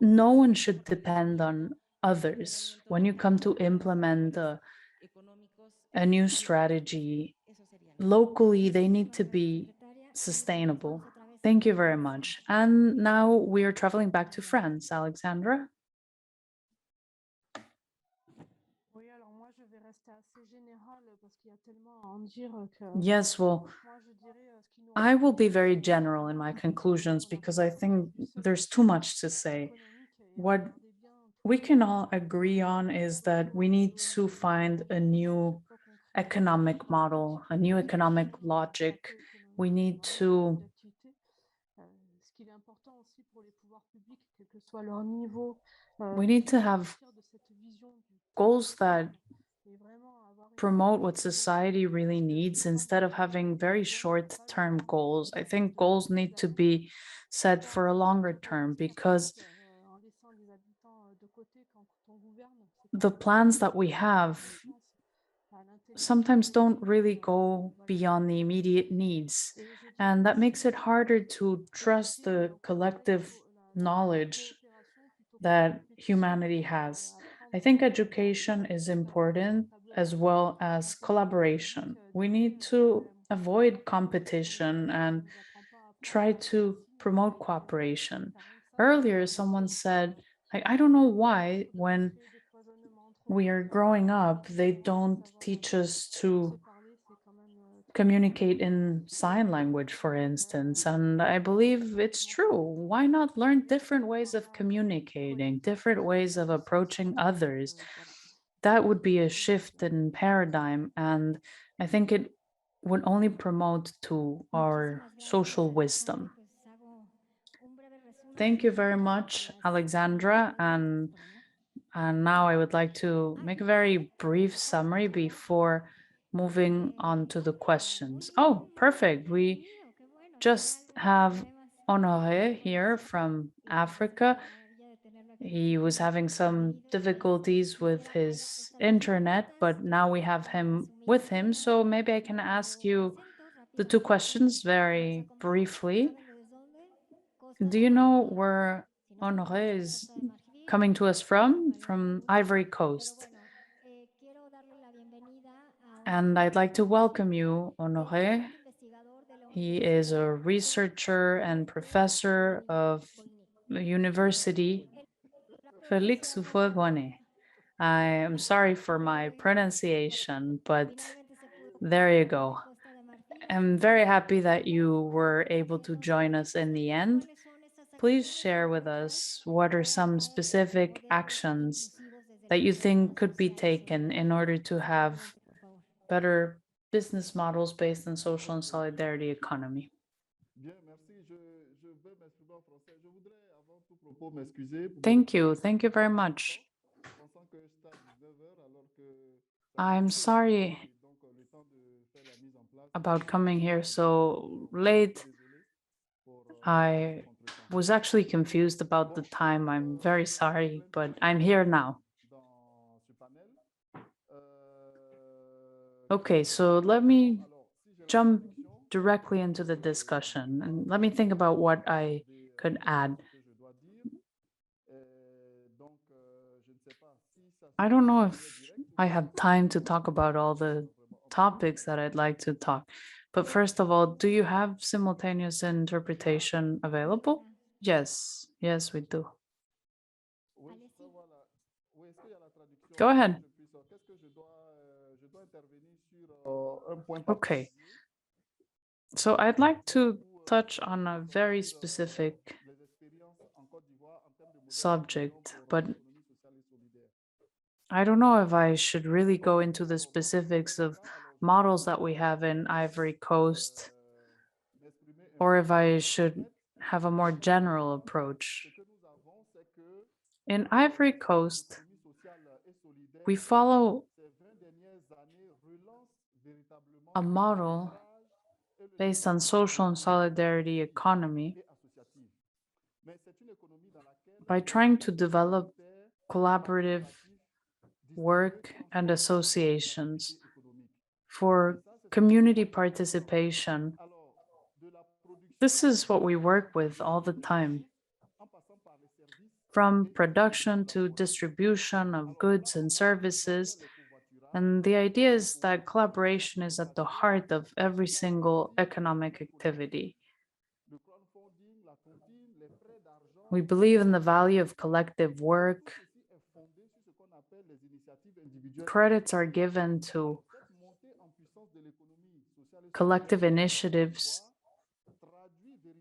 No one should depend on others. When you come to implement a new strategy, locally, they need to be sustainable. Thank you very much. And now we are traveling back to France. Alexandra? Yes, well, I will be very general in my conclusions because I think there's too much to say. What we can all agree on is that we need to find a new economic model, a new economic logic. We need to have goals that promote what society really needs instead of having very short term goals. I think goals need to be set for a longer term because the plans that we have sometimes don't really go beyond the immediate needs. And that makes it harder to trust the collective knowledge that humanity has. I think education is important as well as collaboration. We need to avoid competition and try to promote cooperation. Earlier, someone said, I don't know why, when we are growing up, they don't teach us to communicate in sign language, for instance. And I believe it's true. Why not learn different ways of communicating, different ways of approaching others? That would be a shift in paradigm. And I think it would only promote to our social wisdom. Thank you very much, Alexandra. And now I would like to make a very brief summary before moving on to the questions. Oh, perfect. We just have Honoré here from Africa. He was having some difficulties with his internet, but now we have him with him. So maybe I can ask you the two questions very briefly. Do you know where Honoré is coming to us from? From Ivory Coast. And I'd like to welcome you, Honoré. He is a researcher and professor of the University Félix Houphouët-Boigny. I am sorry for my pronunciation, but there you go. I'm very happy that you were able to join us in the end. Please share with us what are some specific actions that you think could be taken in order to have better business models based on social and solidarity economy. Thank you. Thank you very much. I'm sorry about coming here so late. I was actually confused about the time. I'm very sorry, but I'm here now. Okay, so let me jump directly into the discussion and let me think about what I could add. I don't know if I have time to talk about all the topics that I'd like to talk. But first of all, do you have simultaneous interpretation available? Yes, yes, we do. Go ahead. Okay. So I'd like to touch on a very specific subject, but I don't know if I should really go into the specifics of models that we have in Ivory Coast or if I should have a more general approach. In Ivory Coast, we follow a model based on social and solidarity economy by trying to develop collaborative work and associations for community participation. This is what we work with all the time. From production to distribution of goods and services. And the idea is that collaboration is at the heart of every single economic activity. We believe in the value of collective work. Credits are given to collective initiatives,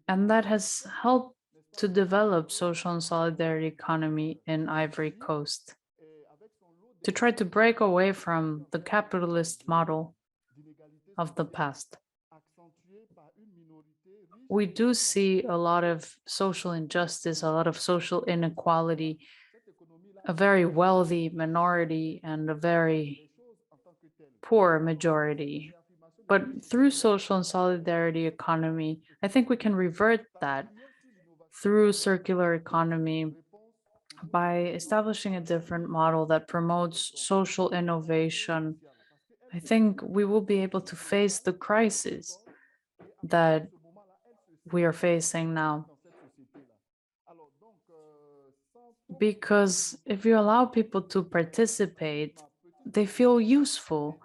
and that has helped to develop social and solidarity economy in Ivory Coast, to try to break away from the capitalist model of the past. We do see a lot of social injustice, a lot of social inequality, a very wealthy minority and a very poor majority. But through social and solidarity economy, I think we can revert that through circular economy by establishing a different model that promotes social innovation. I think we will be able to face the crisis that we are facing now. Because if you allow people to participate, they feel useful.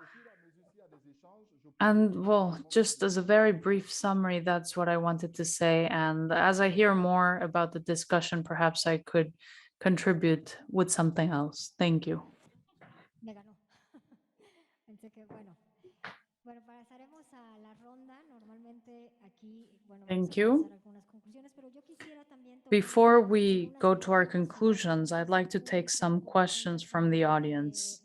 And well, just as a very brief summary, that's what I wanted to say. And as I hear more about the discussion, perhaps I could contribute with something else. Thank you. Me ganó. Pensé que, bueno. Bueno, pasaremos a la ronda. Normalmente aquí, bueno, vamos Thank a you. pasar algunas conclusiones, pero yo quisiera también tomar Before we algunas go to our preguntas conclusions, I'd like to take some questions from the audience.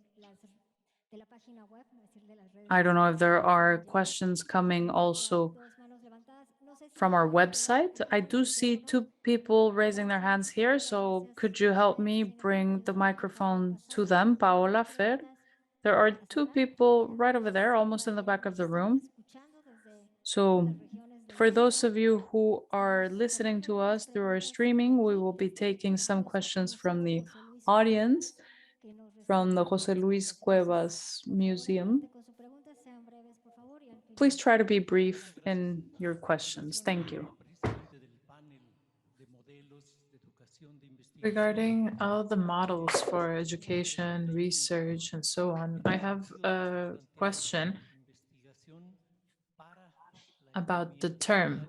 de la página web, es decir, de las redes I don't know if there sociales, are donde questions coming veo also dos manos levantadas. No sé si from our alguien de la website. I do see computadora two people raising their hands here, Muchas so gracias. could you help me Tienen bring the el favor de microphone to pasar them, Paola, las Fer? preguntas There are hacia two acá. people right over there, Entonces, almost in para the todos back los of que the están room. escuchando desde todas So las regiones del for mundo, those of you who are estamos listening tomando to algunas us through our preguntas streaming, we aquí. will be taking some Tenemos al questions from Museo the José Luis audience Cuevas, que nos from recibe the con Jose mucho Luis gusto. Entonces, Cuevas por favor, adelante Museum. con su pregunta. Sean breves, por favor, y al final Please try to be respondemos. brief in your questions. Thank you. Regarding all the models for education, research, and so on, I have a question about the term,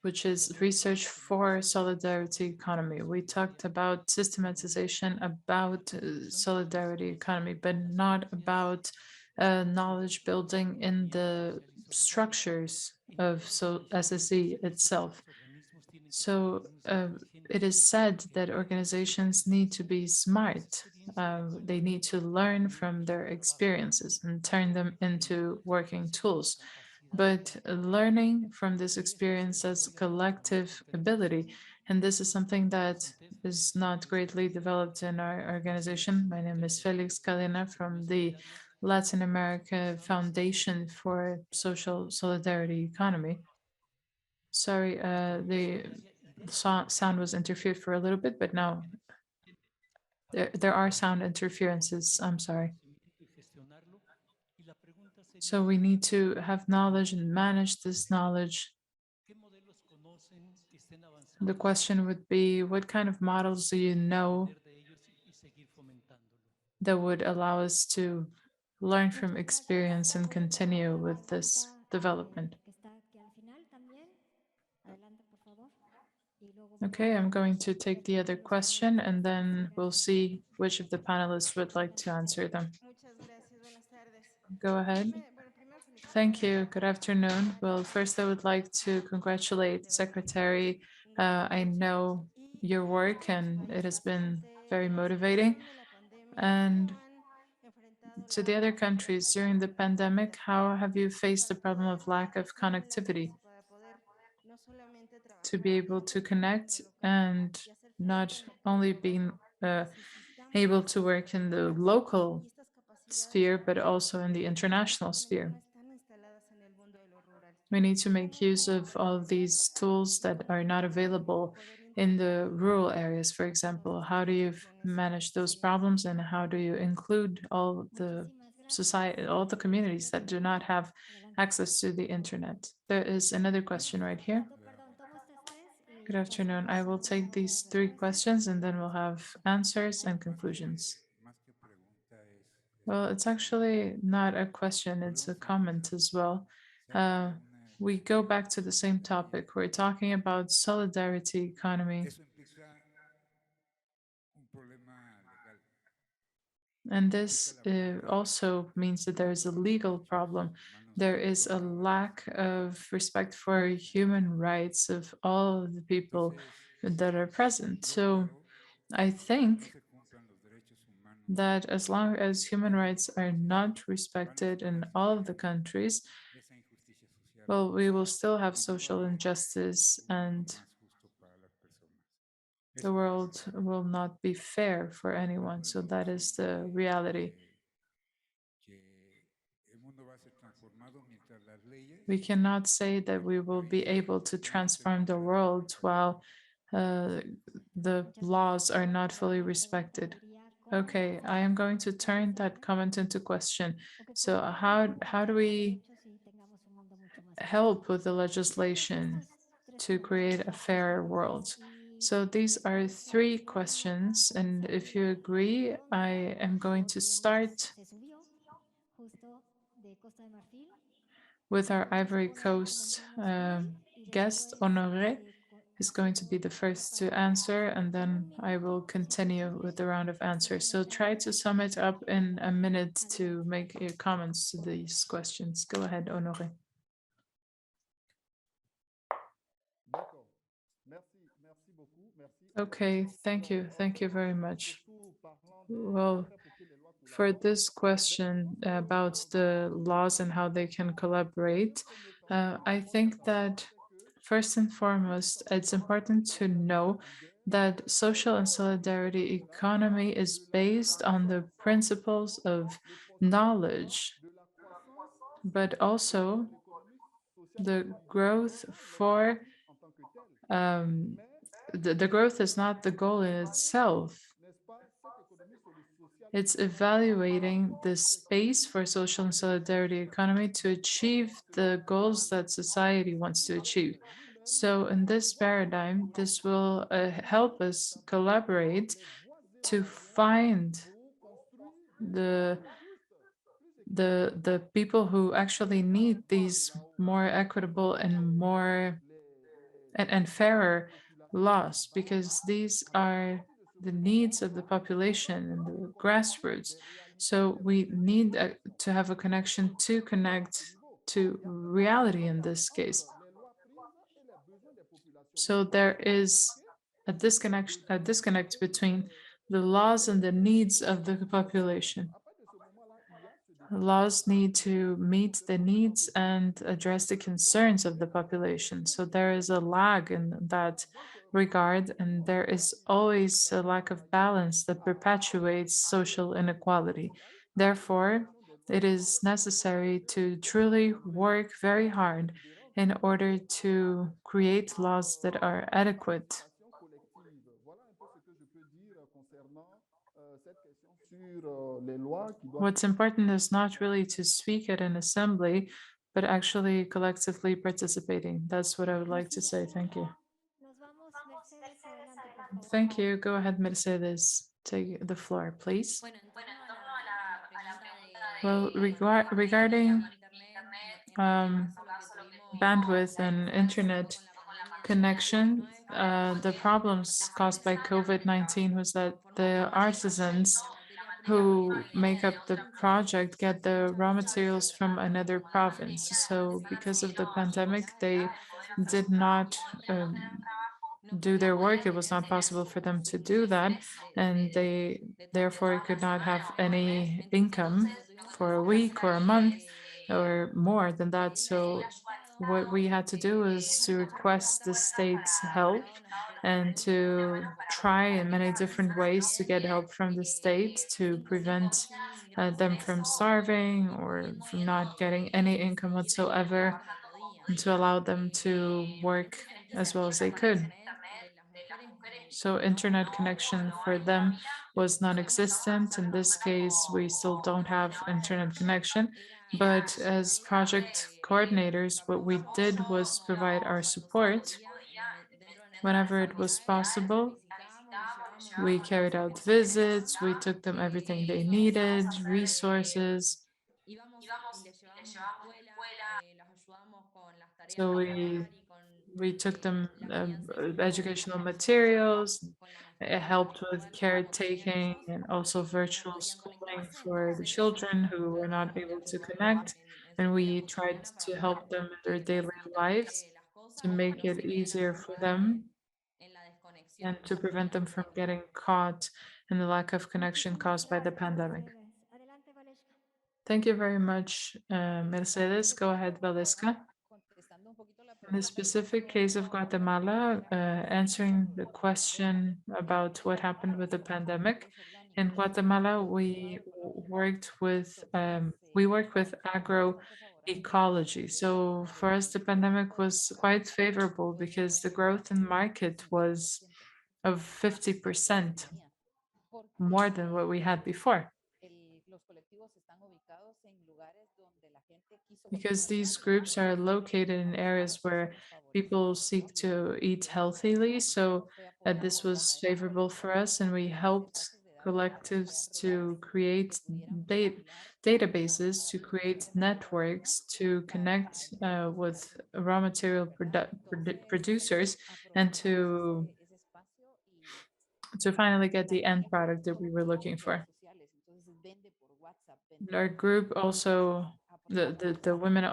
which is research for solidarity economy. We talked about systematization, about solidarity economy, but not about knowledge building in the structures of SSE itself. So it is said that organizations need to be smart. They need to learn from their experiences and turn them into working tools. But learning from this experience as collective ability, and this is something that is not greatly developed in our organization. My name is Felix Cadena from the Latin America Foundation for Social Solidarity Economy. Sorry, the sound was interfered for a little bit, but now there are sound interferences. I'm sorry. So we need to have knowledge and manage this knowledge. The question would be, what kind of models do you know that would allow us to learn from experience and continue with this development? Que está aquí al final también. Adelante, por favor. Okay, I'm going to take the other question and then we'll see which of the panelists would like to answer them. Go ahead. Thank you. Good afternoon. Well, first I would like to congratulate the Secretary. I know your work and it has been very motivating. And to the other countries during the pandemic, how have you faced the problem of lack of connectivity to be able to connect and not only being able to work in the local sphere, but also in the international sphere? We need to make use of all of these tools that are not available in the rural areas, for example. How do you manage those problems and how do you include all the society, all the communities that do not have access to the internet? There is another question right here. Good afternoon. I will take these three questions and then we'll have answers and conclusions. Well, it's actually not a question, it's a comment as well. We go back to the same topic. We're talking about solidarity economy. And this also means that there is a legal problem. There is a lack of respect for human rights of all of the people that are present. So I think that as long as human rights are not respected in all of the countries, well, we will still have social injustice and the world will not be fair for anyone. So that is the reality. We cannot say that we will be able to transform the world while the laws are not fully respected. Okay, I am going to turn that comment into question. So how do we help with the legislation to create a fairer world? So these are three questions, and if you agree, I am going to start with our Ivory Coast guest, Honoré, is going to be the first to answer, and then I will continue with the round of answers. So try to sum it up in a minute to make your comments to these questions. Go ahead, Honoré. Okay, thank you. Thank you very much. Well, for this question about the laws and how they can collaborate, I think that first and foremost, it's important to know that social and solidarity economy is based on the principles of knowledge, but also the growth for the growth is not the goal in itself. It's evaluating the space for social and solidarity economy to achieve the goals that society wants to achieve. So in this paradigm, this will help us collaborate to find the the people who actually need these more equitable and more and fairer laws, because these are the needs of the population and the grassroots. So we need to have a connection to connect to reality in this case. So there is a disconnect between the laws and the needs of the population. Laws need to meet the needs and address the concerns of the population. So there is a lag in that regard, and there is always a lack of balance that perpetuates social inequality. Therefore, it is necessary to truly work very hard in order to create laws that are adequate. What's important is not really to speak at an assembly, but actually collectively participating. That's what I would like to say. Thank you. Nos vamos, Mercedes, adelante, por favor. Thank you. Go ahead, Mercedes. Take the floor, please. Bueno, en torno a la pregunta Well, regarding regarding bandwidth and internet connection, the problems caused by COVID-19 was that the artisans who make up the project get the raw materials from another province. So because of the pandemic, they did not do their work. It was not possible for them to do that, and they therefore could not have any income for a week or a month or more than that. So what we had to do was to request the state's help and to try in many different ways to get help from the state to prevent them from starving or from not getting any income whatsoever, and to allow them to work as well as they could. So internet connection for them was non-existent. In this case, we still don't have internet connection, but as project coordinators, what we did was provide our support whenever it was possible. We carried out visits, we took them everything they needed, resources. So we took them educational materials. It helped with caretaking and also virtual schooling for the children who were not able to connect. And we tried to help them in their daily lives to make it easier for them. and to prevent them from getting caught in the lack of connection caused by the pandemic. Mercedes. Adelante, Valeshka. Thank you very much, Mercedes. Go ahead, Valeska. In the specific case of Guatemala, answering the question about what happened with the pandemic, in Guatemala, we work with agroecology. So for us, the pandemic was quite favorable because the growth in market was of 50% more than what we had before. Because these groups are located in areas where people seek to eat healthily. So this was favorable for us, and we helped collectives to create databases, to create networks, to connect with raw material producers, and to finally get the end product that we were looking for. Our group also, the women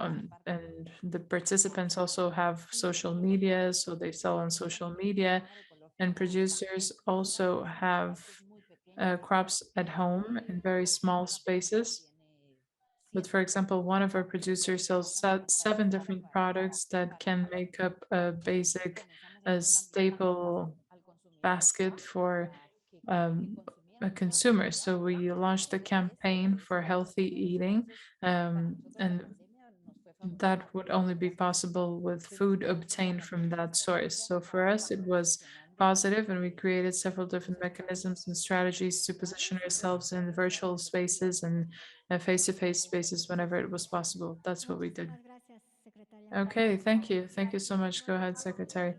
and the participants also have social media, so they sell on social media, and producers also have crops at home in very small spaces. But for example, one of our producers sells 7 different products that can make up a basic, a staple basket for a consumer. So we launched a campaign for healthy eating, and that would only be possible with food obtained from that source. So for us, it was positive, and we created several different mechanisms and strategies to position ourselves in virtual spaces and face-to-face spaces whenever it was possible. That's what we did. Muchísimas gracias, secretaria. Okay, thank you. Thank you so much. Go ahead, Secretary.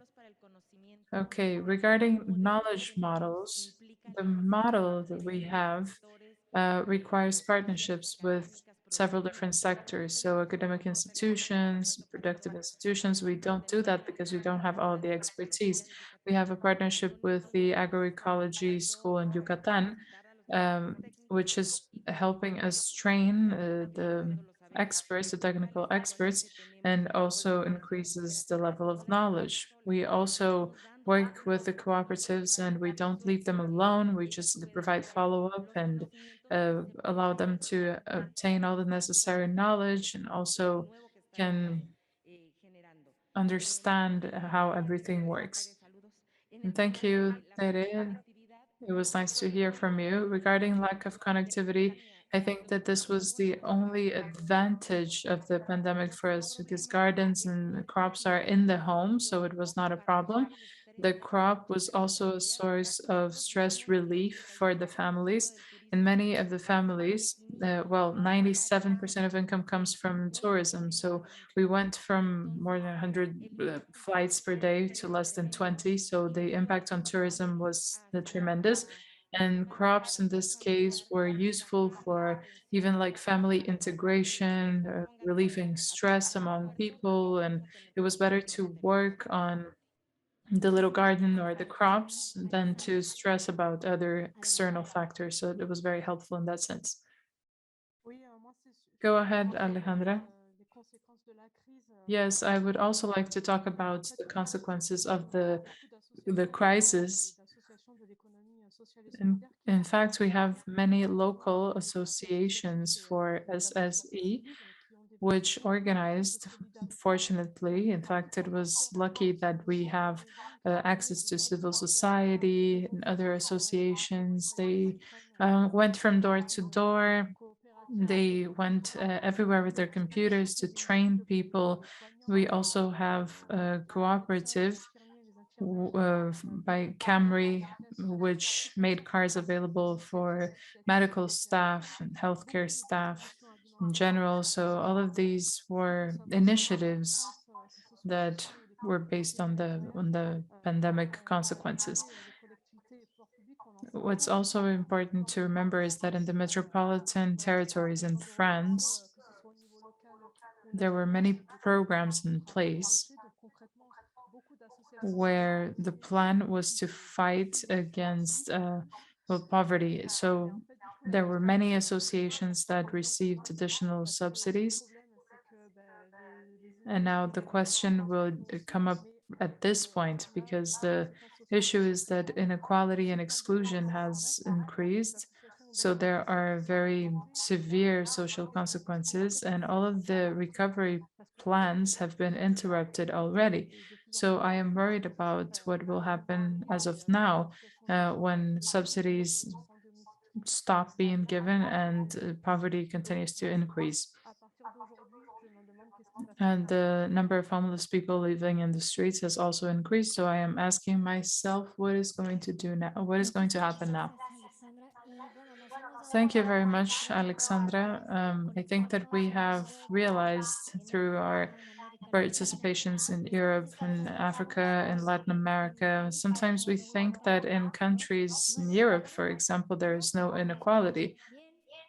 Okay, regarding knowledge models, the model that we have requires partnerships with several different sectors. So academic institutions, productive institutions, we don't do that because we don't have all the expertise. We have a partnership with the agroecology school in Yucatan, which is helping us train the experts, the technical experts, and also increases the level of knowledge. We also work with the cooperatives, and we don't leave them alone. We just provide follow-up and allow them to obtain all the necessary knowledge, and also can understand how everything works. And thank you, Tere. It was nice to hear from you. Regarding lack of connectivity, I think that this was the only advantage of the pandemic for us, because gardens and crops are in the home, so it was not a problem. The crop was also a source of stress relief for the families. In many of the families, well, 97% of income comes from tourism. So we went from more than 100 flights per day to less than 20. So the impact on tourism was tremendous. And crops in this case were useful for even like family integration, relieving stress among people. And it was better to work on the little garden or the crops than to stress about other external factors. So it was very helpful in that sense. Go ahead, Alejandra. Yes, I would also like to talk about the consequences of the crisis. In fact, we have many local associations for SSE, which organized, fortunately, in fact, it was lucky that we have access to civil society and other associations. They went from door to door. They went everywhere with their computers to train people. We also have a cooperative by Camry, which made cars available for medical staff and healthcare staff in general. So all of these were initiatives that were based on the pandemic consequences. What's also important to remember is that in the metropolitan territories in France, there were many programs in place where the plan was to fight against poverty. So there were many associations that received additional subsidies. And now the question will come up at this point, because the issue is that inequality and exclusion has increased. So there are very severe social consequences, and all of the recovery plans have been interrupted already. So I am worried about what will happen as of now when subsidies stop being given and poverty continues to increase. And the number of homeless people living in the streets has also increased. So I am asking myself, what is going to do now? What is going to happen now? Thank you very much, Alexandra. I think that we have realized through our participations in Europe and Africa and Latin America, sometimes we think that in countries in Europe, for example, there is no inequality.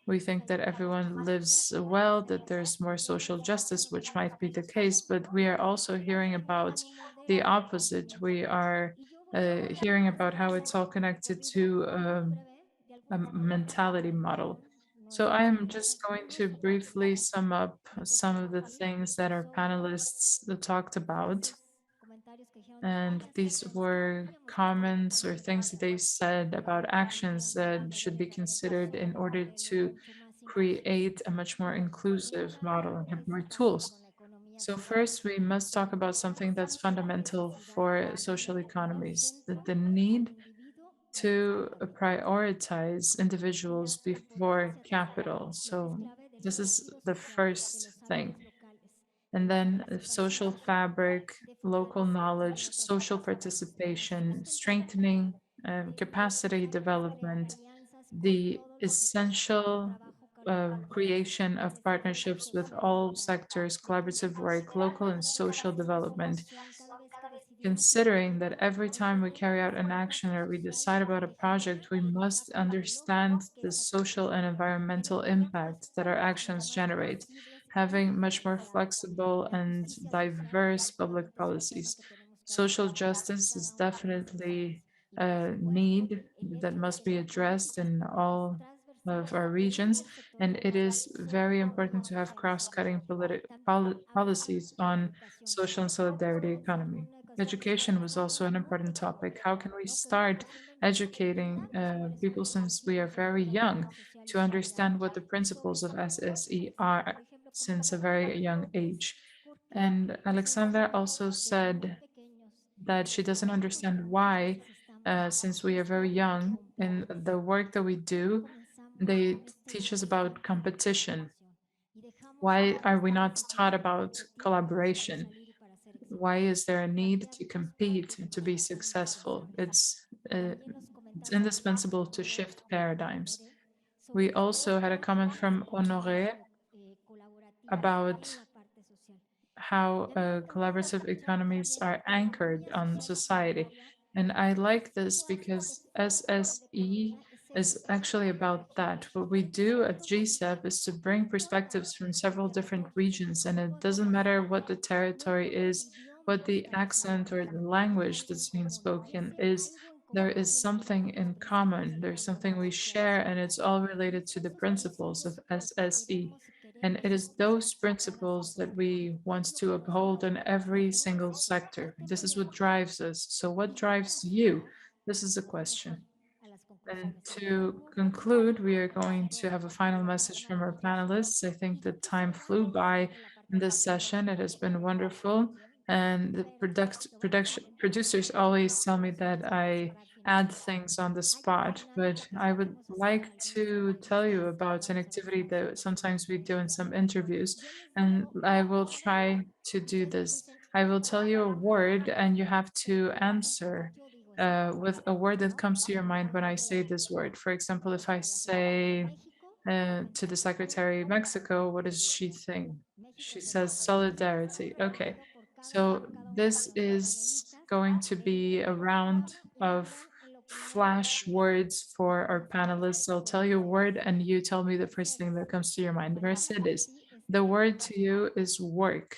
We think that everyone lives well, that there's more social justice, which might be the case, but we are also hearing about the opposite. We are hearing about how it's all connected to a mentality model. So I am just going to briefly sum up some of the things that our panelists talked about. And these were comments or things that they said about actions that should be considered in order to create a much more inclusive model and have more tools. So first, we must talk about something that's fundamental for social economies, the need to prioritize individuals before capital. So this is the first thing. And then social fabric, local knowledge, social participation, strengthening capacity development, the essential creation of partnerships with all sectors, collaborative work, local and social development, considering that every time we carry out an action or we decide about a project, we must understand the social and environmental impact that our actions generate, having much more flexible and diverse public policies. Social justice is definitely a need that must be addressed in all of our regions, and it is very important to have cross-cutting policies on social and solidarity economy. Education was also an important topic. How can we start educating people since we are very young to understand what the principles of SSE are since a very young age? And Alexandra also said that she doesn't understand why, since we are very young, in the work that we do, they teach us about competition. Why are we not taught about collaboration? Why is there a need to compete to be successful? It's indispensable to shift paradigms. We also had a comment from Honoré about how collaborative economies are anchored on society. And I like this because SSE is actually about that. What we do at GCEP is to bring perspectives from several different regions, and it doesn't matter what the territory is, what the accent or the language that's being spoken is, there is something in common. There's something we share, and it's all related to the principles of SSE. And it is those principles that we want to uphold in every single sector. This is what drives us. So, what drives you? This is a question. And to conclude, we are going to have a final message from our panelists. I think the time flew by in this session. It has been wonderful. And the producers always tell me that I add things on the spot, but I would like to tell you about an activity that sometimes we do in some interviews, and I will try to do this. I will tell you a word, and you have to answer with a word that comes to your mind when I say this word. For example, if I say to the Secretary Mexico, what does she think? She says solidarity. Okay, so this is going to be a round of flash words for our panelists. I'll tell you a word and you tell me the first thing that comes to your mind. Mercedes, the word to you is work.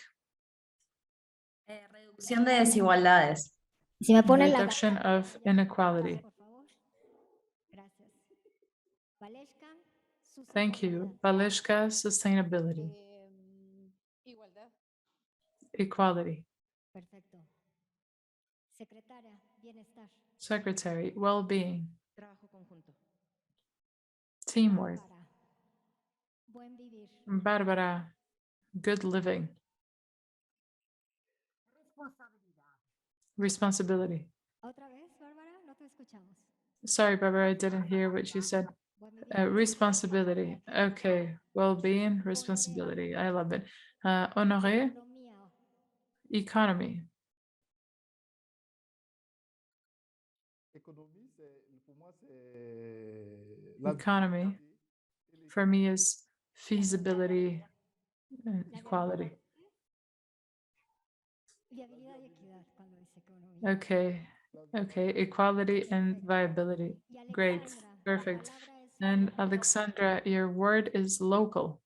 Reducción de desigualdades. Si me ponen la Reduction of inequality. por favor. Gracias. Valeshka, Thank you. Balishka, sustainability. Igualdad. Equality. Perfecto. Secretaria, bienestar. Secretary, well-being, trabajo conjunto. teamwork. Bárbara, buen vivir. Barbara, good living. Responsibility. Otra vez, Bárbara, no te escuchamos. Sorry, Barbara, I didn't hear what you said. Buen vivir. Responsibility. Okay, well-being, responsibility. I love it. Honoré, Economía. economy. Économie, pour moi, c'est la Economy for me is feasibility and La equality. viabilidad y equidad cuando dice economía. Okay, okay, equality and viability. Y Great, Alexandra, la perfect. palabra es And local. Alexandra, your word is local.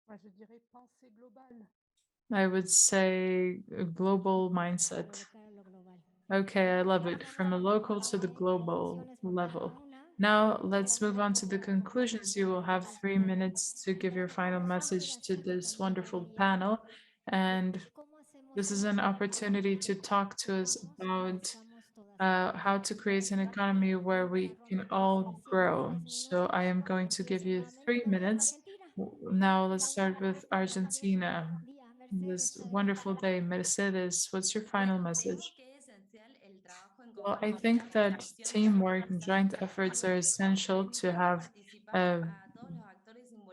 Moi, je dirais pensée globale. I would say a global Lo mindset. local a lo global. Okay, I love it. From a local to the global level. Now let's move on to the conclusions. You will have 3 minutes to give your final message to this wonderful panel. And this is an opportunity to talk to us about how to create an economy where we can all grow. So I am going to give you 3 minutes. Now let's start with Argentina. This wonderful day. Mercedes, what's your final message? Well, I think that teamwork and joint efforts are essential to have a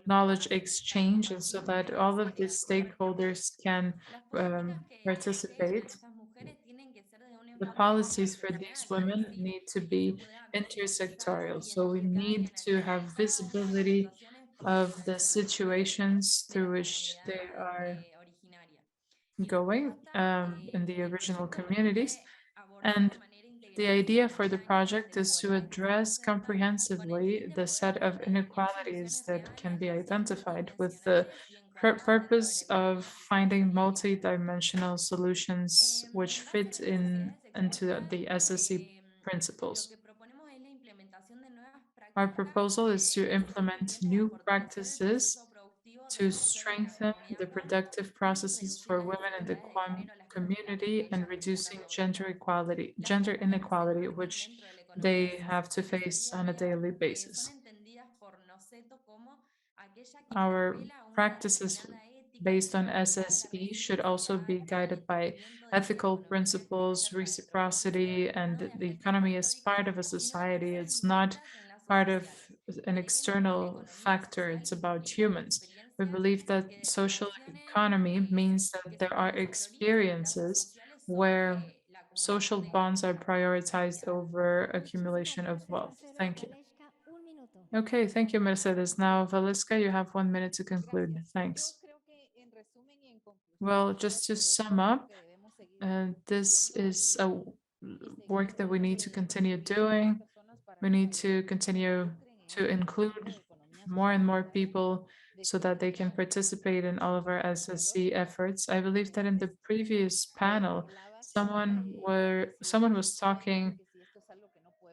knowledge exchange and so that all of the stakeholders can participate. The policies for these women need to be intersectorial. So we need to have visibility of the situations through which they are going in the original communities. And the idea for the project is to address comprehensively the set of inequalities that can be identified with the purpose of finding multi-dimensional solutions which fit into the SSC principles. Our proposal is to implement new practices to strengthen the productive processes for women in the community and reducing gender inequality, which they have to face on a daily basis. Our practices based on SSE should also be guided by ethical principles, reciprocity, and the economy is part of a society. It's not part of an external factor, it's about humans. We believe that social economy means that there are experiences where social bonds are prioritized over accumulation of wealth. Thank you. Okay, thank you, Mercedes. Now, Valiska, you have 1 minute to conclude. Thanks. Well, just to sum up, this is a work that we need to continue doing. We need to continue to include more and more people so that they can participate in all of our SSC efforts. I believe that in the previous panel, someone was talking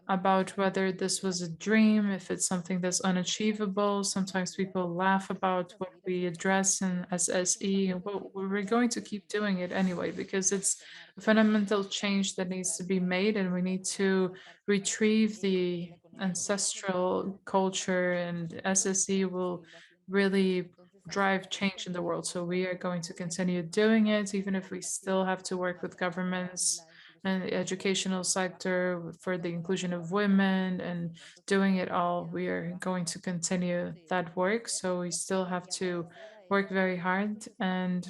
about whether this was a dream, if it's something that's unachievable. Sometimes people laugh about what we address in SSE. Well, we're going to keep doing it anyway because it's a fundamental change that needs to be made, and we need to retrieve the ancestral culture, and SSE will really drive change in the world. So we are going to continue doing it, even if we still have to work with governments and the educational sector for the inclusion of women and doing it all. We are going to continue that work. So we still have to work very hard. And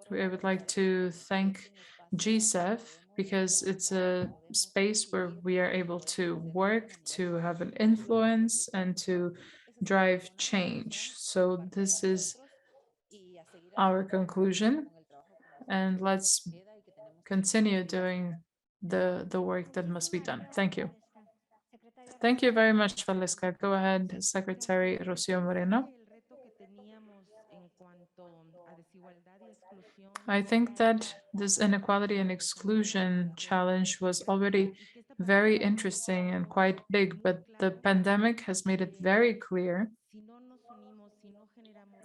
I would like to thank GSEF because it's a space where we are able to work, to have an influence, and to drive change. So this is our conclusion. And let's continue doing the work that must be done. Thank you. Thank you very much, Valeska. Go ahead, Secretary Rocio Moreno. I think that this inequality and exclusion challenge was already very interesting and quite big, but the pandemic has made it very clear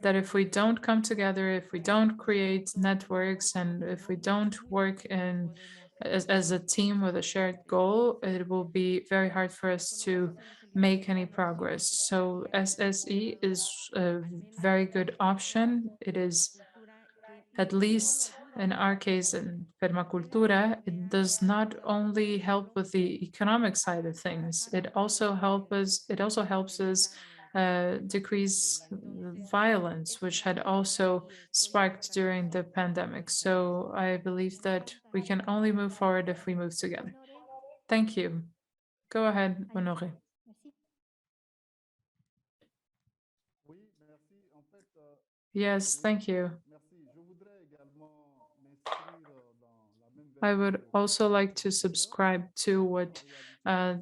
that if we don't come together, if we don't create networks, and if we don't work in as a team with a shared goal, it will be very hard for us to make any progress. So SSE is a very good option. It is, at least in our case in permacultura, it does not only help with the economic side of things, it also helps us decrease violence, which had also sparked during the pandemic. So I believe that we can only move forward if we move together. Thank you. Go ahead, Honoré. Merci. Oui, merci. En fait, Yes, thank you. merci. Je voudrais également m'inscrire dans la même I veine would que also like to le précédent. subscribe to what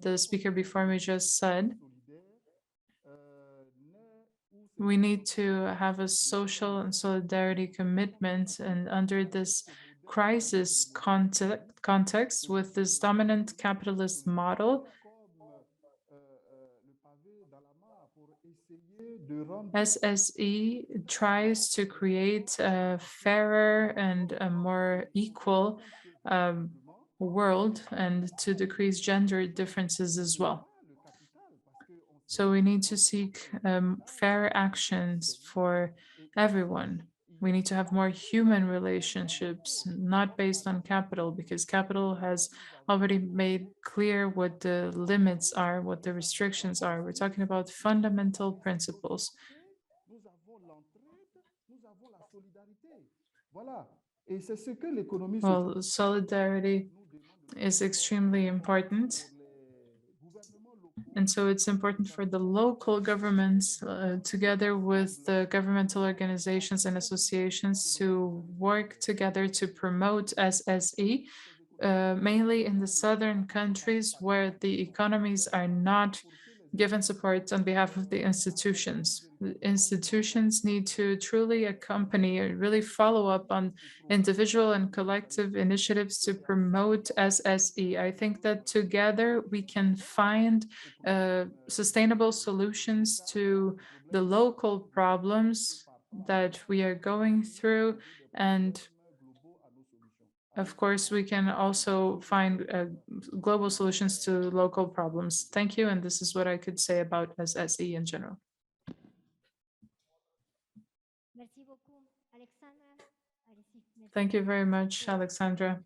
the speaker before me just said. Solidaire, naît ou se We need développe to have a social and solidarity commitment, and under this crisis context with this dominant capitalist model, comme le pavé dans la mare pour essayer de rendre SSE tries to create a fairer and a more equal world and to decrease gender differences as well. le capital parce que on sait So we need to seek fair actions for everyone. We need to have more human relationships, not based on capital, because capital has already made clear what the limits are, what the restrictions are. We're talking about fundamental principles. nous avons l'entraide, nous avons la solidarité. Voilà. Et c'est ce que l'économie Well, solidarity nous demande de is extremely important. pour les gouvernements locaux. And so it's important for the local governments, together with the governmental organizations and associations, to work together to promote SSE, mainly in the southern countries where the economies are not given support on behalf of the institutions. The institutions need to truly accompany and really follow up on individual and collective initiatives to promote SSE. I think that together we can find sustainable solutions to the local problems that we are going through, and of course, we can also find global solutions to local problems. Thank you, and this is what I could say about SSE in general. Merci beaucoup. Alexandra, allez-y. Merci. Thank you very much, Alexandra.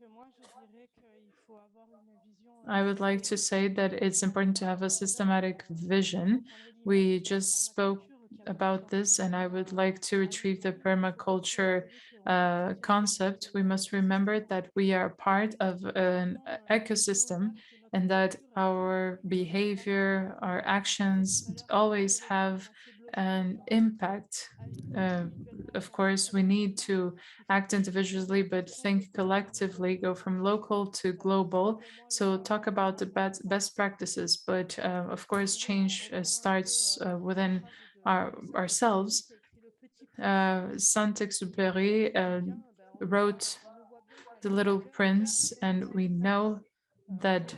I would like to say that it's important to have a systematic vision. We just spoke about this, and I would like to retrieve the permaculture concept. We must remember that we are part of an ecosystem and that our behavior, our actions always have an impact. Of course, we need to act individually, but think collectively, go from local to global. So talk about the best practices, but of course, change starts within ourselves. Saint-Exupéry wrote The Little Prince, and we know that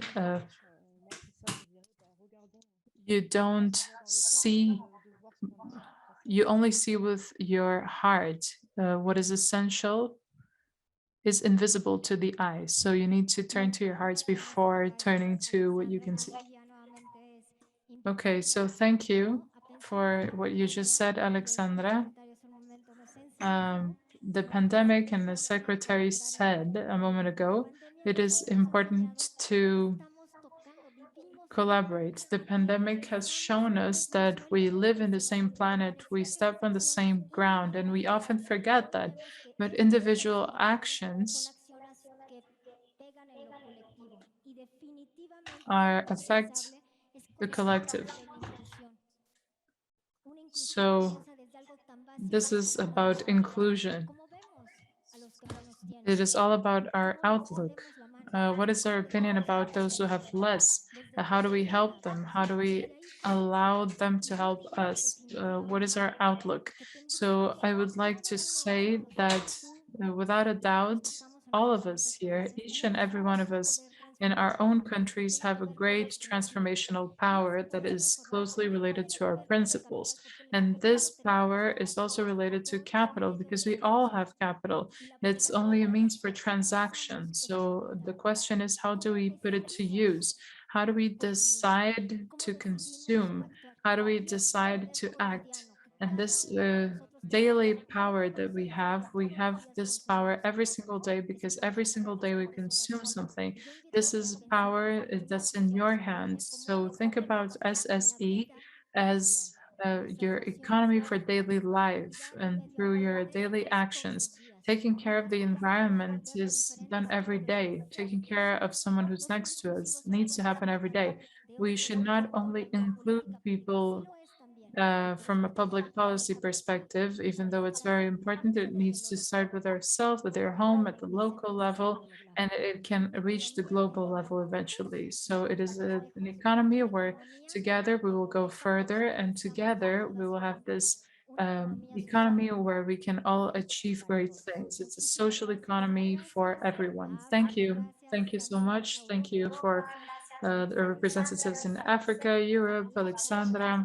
you don't see, you only see with your heart. What is essential is invisible to the eye. So you need to turn to your hearts before turning to what you can see. Okay, so thank you for what you just said, Alexandra. The pandemic, and the secretary said a moment ago, it is important to collaborate. The pandemic has shown us that we live in the same planet, we step on the same ground, and we often forget that. But individual actions affect the collective. So this is about inclusion. It is all about our outlook. What is our opinion about those who have less? How do we help them? How do we allow them to help us? What is our outlook? So I would like to say that without a doubt, all of us here, each and every one of us, in our own countries have a great transformational power that is closely related to our principles. And this power is also related to capital because we all have capital. It's only a means for transaction. So the question is, how do we put it to use? How do we decide to consume? How do we decide to act? And this daily power that we have this power every single day because every single day we consume something. This is power that's in your hands. So think about SSE as your economy for daily life and through your daily actions. Taking care of the environment is done every day. Taking care of someone who's next to us needs to happen every day. We should not only include people from a public policy perspective, even though it's very important, it needs to start with ourselves, with our home at the local level, and it can reach the global level eventually. So it is an economy where together we will go further, and together we will have this economy where we can all achieve great things. It's a social economy for everyone. Thank you. Thank you so much. Thank you for the representatives in Africa, Europe, Alexandra,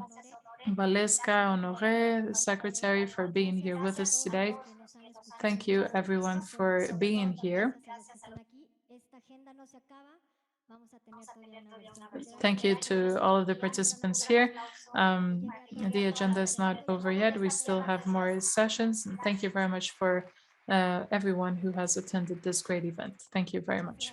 Valeska, Honoré, the Secretary, for being here with us today. Thank you, everyone, for being here. Thank you to all of the participants here. The agenda is not over yet. We still have more sessions. And thank you very much for everyone who has attended this great event. Thank you very much.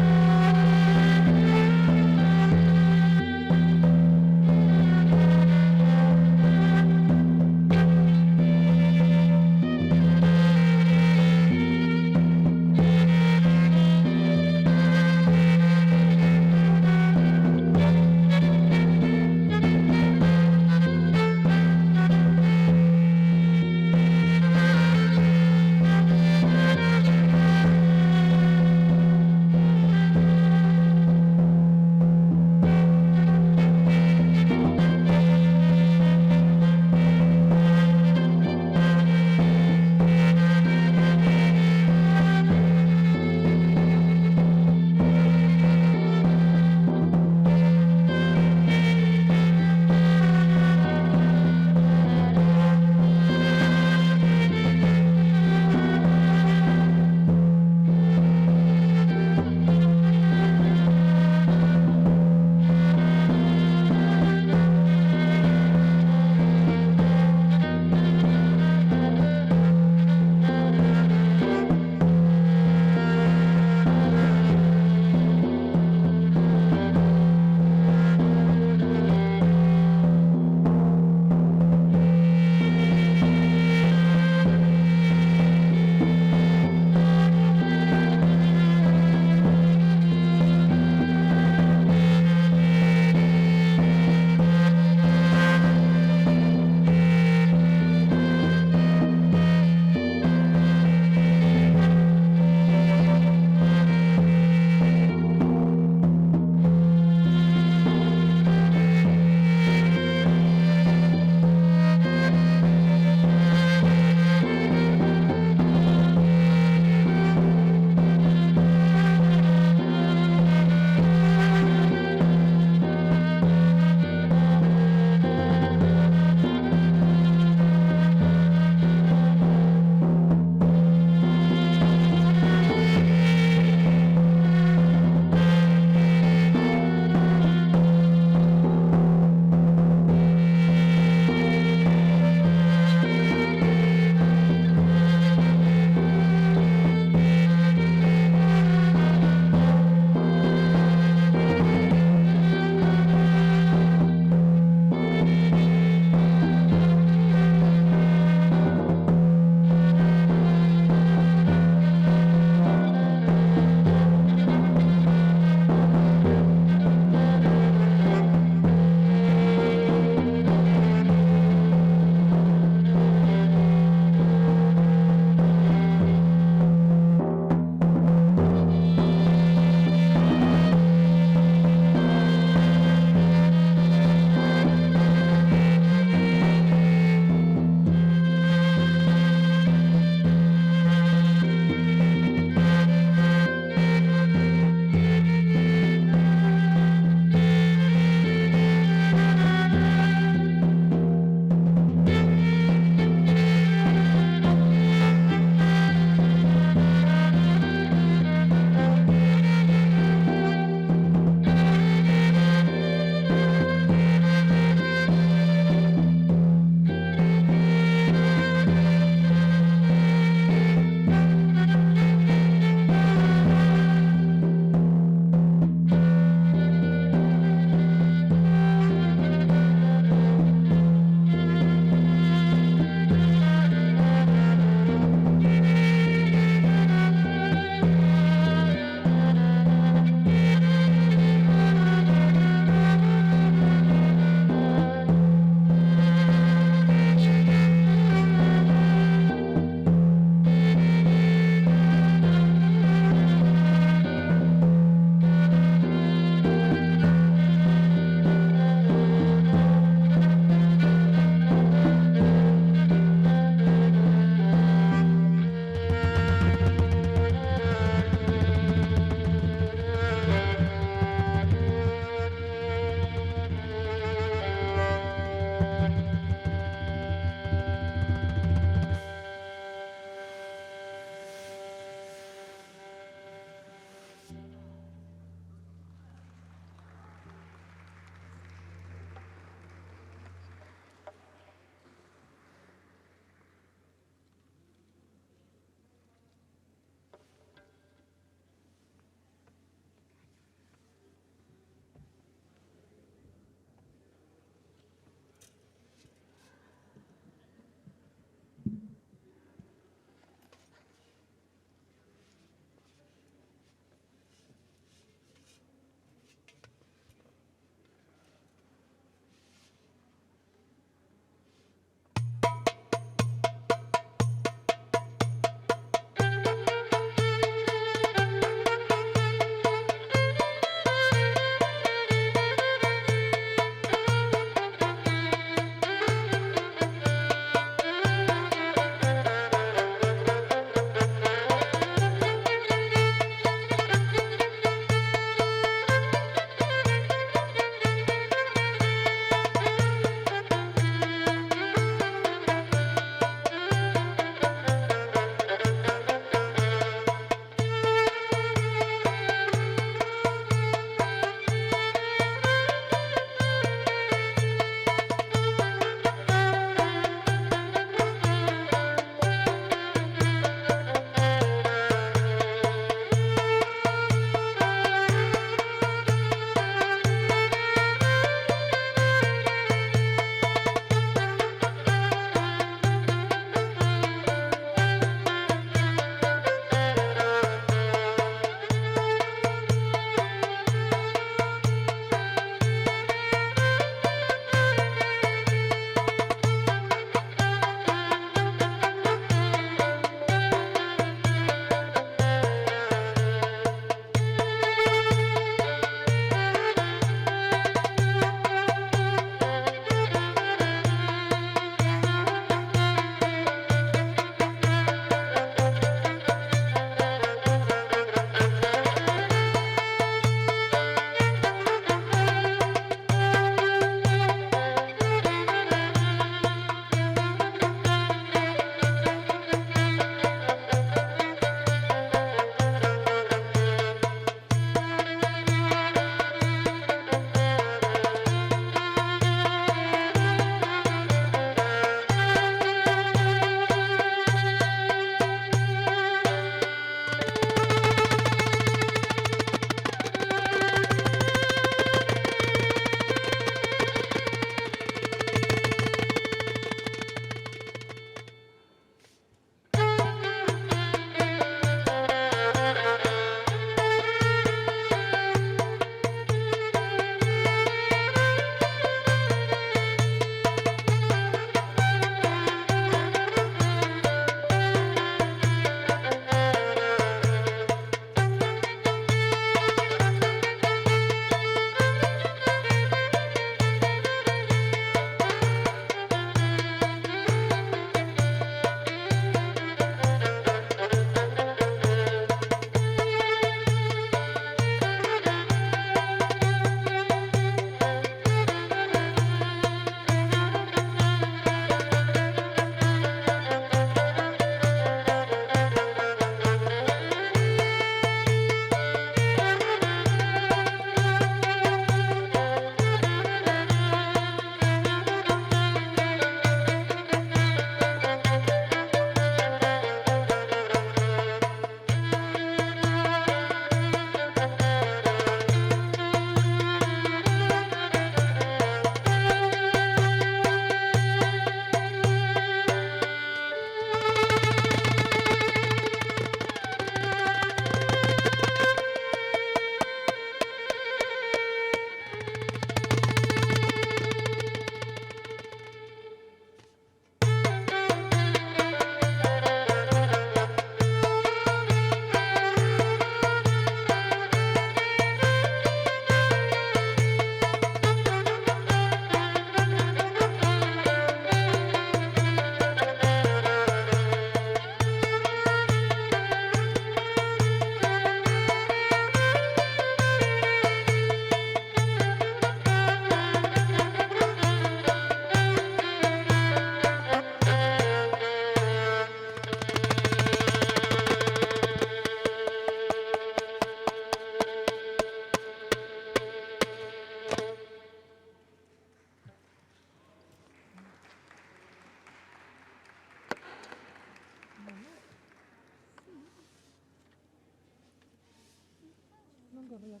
guerrear.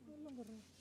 Guerrear.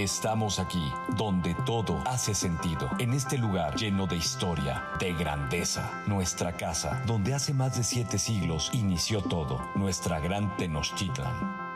Estamos aquí, donde todo hace sentido, en este lugar lleno de historia, de grandeza, nuestra casa, donde hace más de 7 siglos inició todo, nuestra gran Tenochtitlan.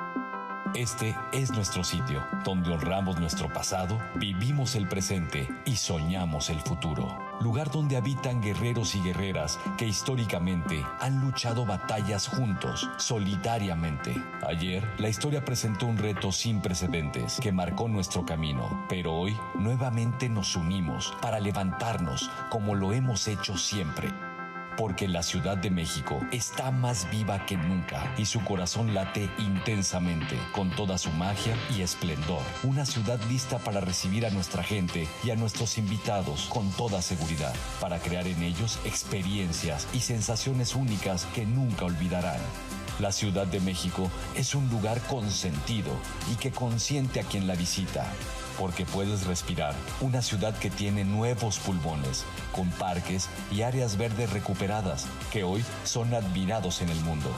Este es nuestro sitio, donde honramos nuestro pasado, vivimos el presente y soñamos el futuro. Lugar donde habitan guerreros y guerreras que históricamente han luchado batallas juntos, solitariamente. Ayer, la historia presentó un reto sin precedentes que marcó nuestro camino, pero hoy nuevamente nos unimos para levantarnos como lo hemos hecho siempre. Porque la Ciudad de México está más viva que nunca y su corazón late intensamente, con toda su magia y esplendor. Una ciudad lista para recibir a nuestra gente y a nuestros invitados con toda seguridad, para crear en ellos experiencias y sensaciones únicas que nunca olvidarán. La Ciudad de México es un lugar consentido y que consiente a quien la visita, porque puedes respirar una ciudad que tiene nuevos pulmones, con parques y áreas verdes recuperadas que hoy son admirados en el mundo,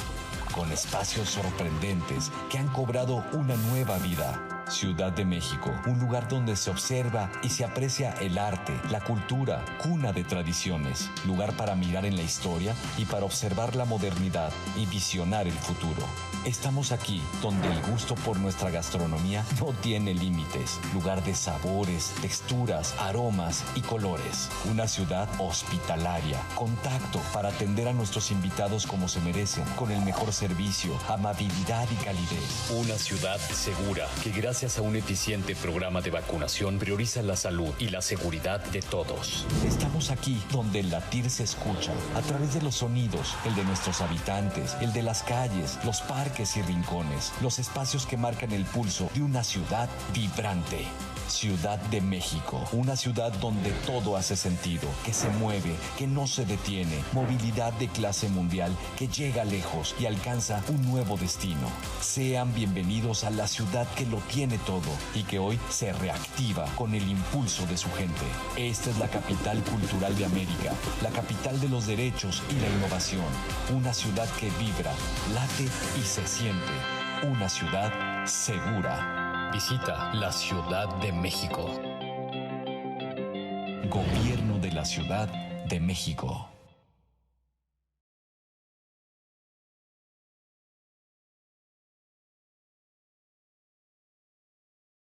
con espacios sorprendentes que han cobrado una nueva vida. Ciudad de México, un lugar donde se observa y se aprecia el arte, la cultura, cuna de tradiciones, lugar para mirar en la historia y para observar la modernidad y visionar el futuro. Estamos aquí donde el gusto por nuestra gastronomía no tiene límites, lugar de sabores, texturas, aromas y colores. Una ciudad hospitalaria, con tacto para atender a nuestros invitados como se merecen, con el mejor servicio, amabilidad y calidez. Una ciudad segura que gracias a un eficiente programa de vacunación prioriza la salud y la seguridad de todos. Estamos aquí donde el latir se escucha a través de los sonidos, el de nuestros habitantes, el de las calles, los parques y rincones, los espacios que marcan el pulso de una ciudad vibrante. Ciudad de México, una ciudad donde todo hace sentido, que se mueve, que no se detiene, movilidad de clase mundial que llega lejos y alcanza un nuevo destino. Sean bienvenidos a la ciudad que lo tiene todo y que hoy se reactiva con el impulso de su gente. Esta es la capital cultural de América, la capital de los derechos y la innovación, una ciudad que vibra, late y se siente, una ciudad segura. Visita la Ciudad de México. Gobierno de la Ciudad de México.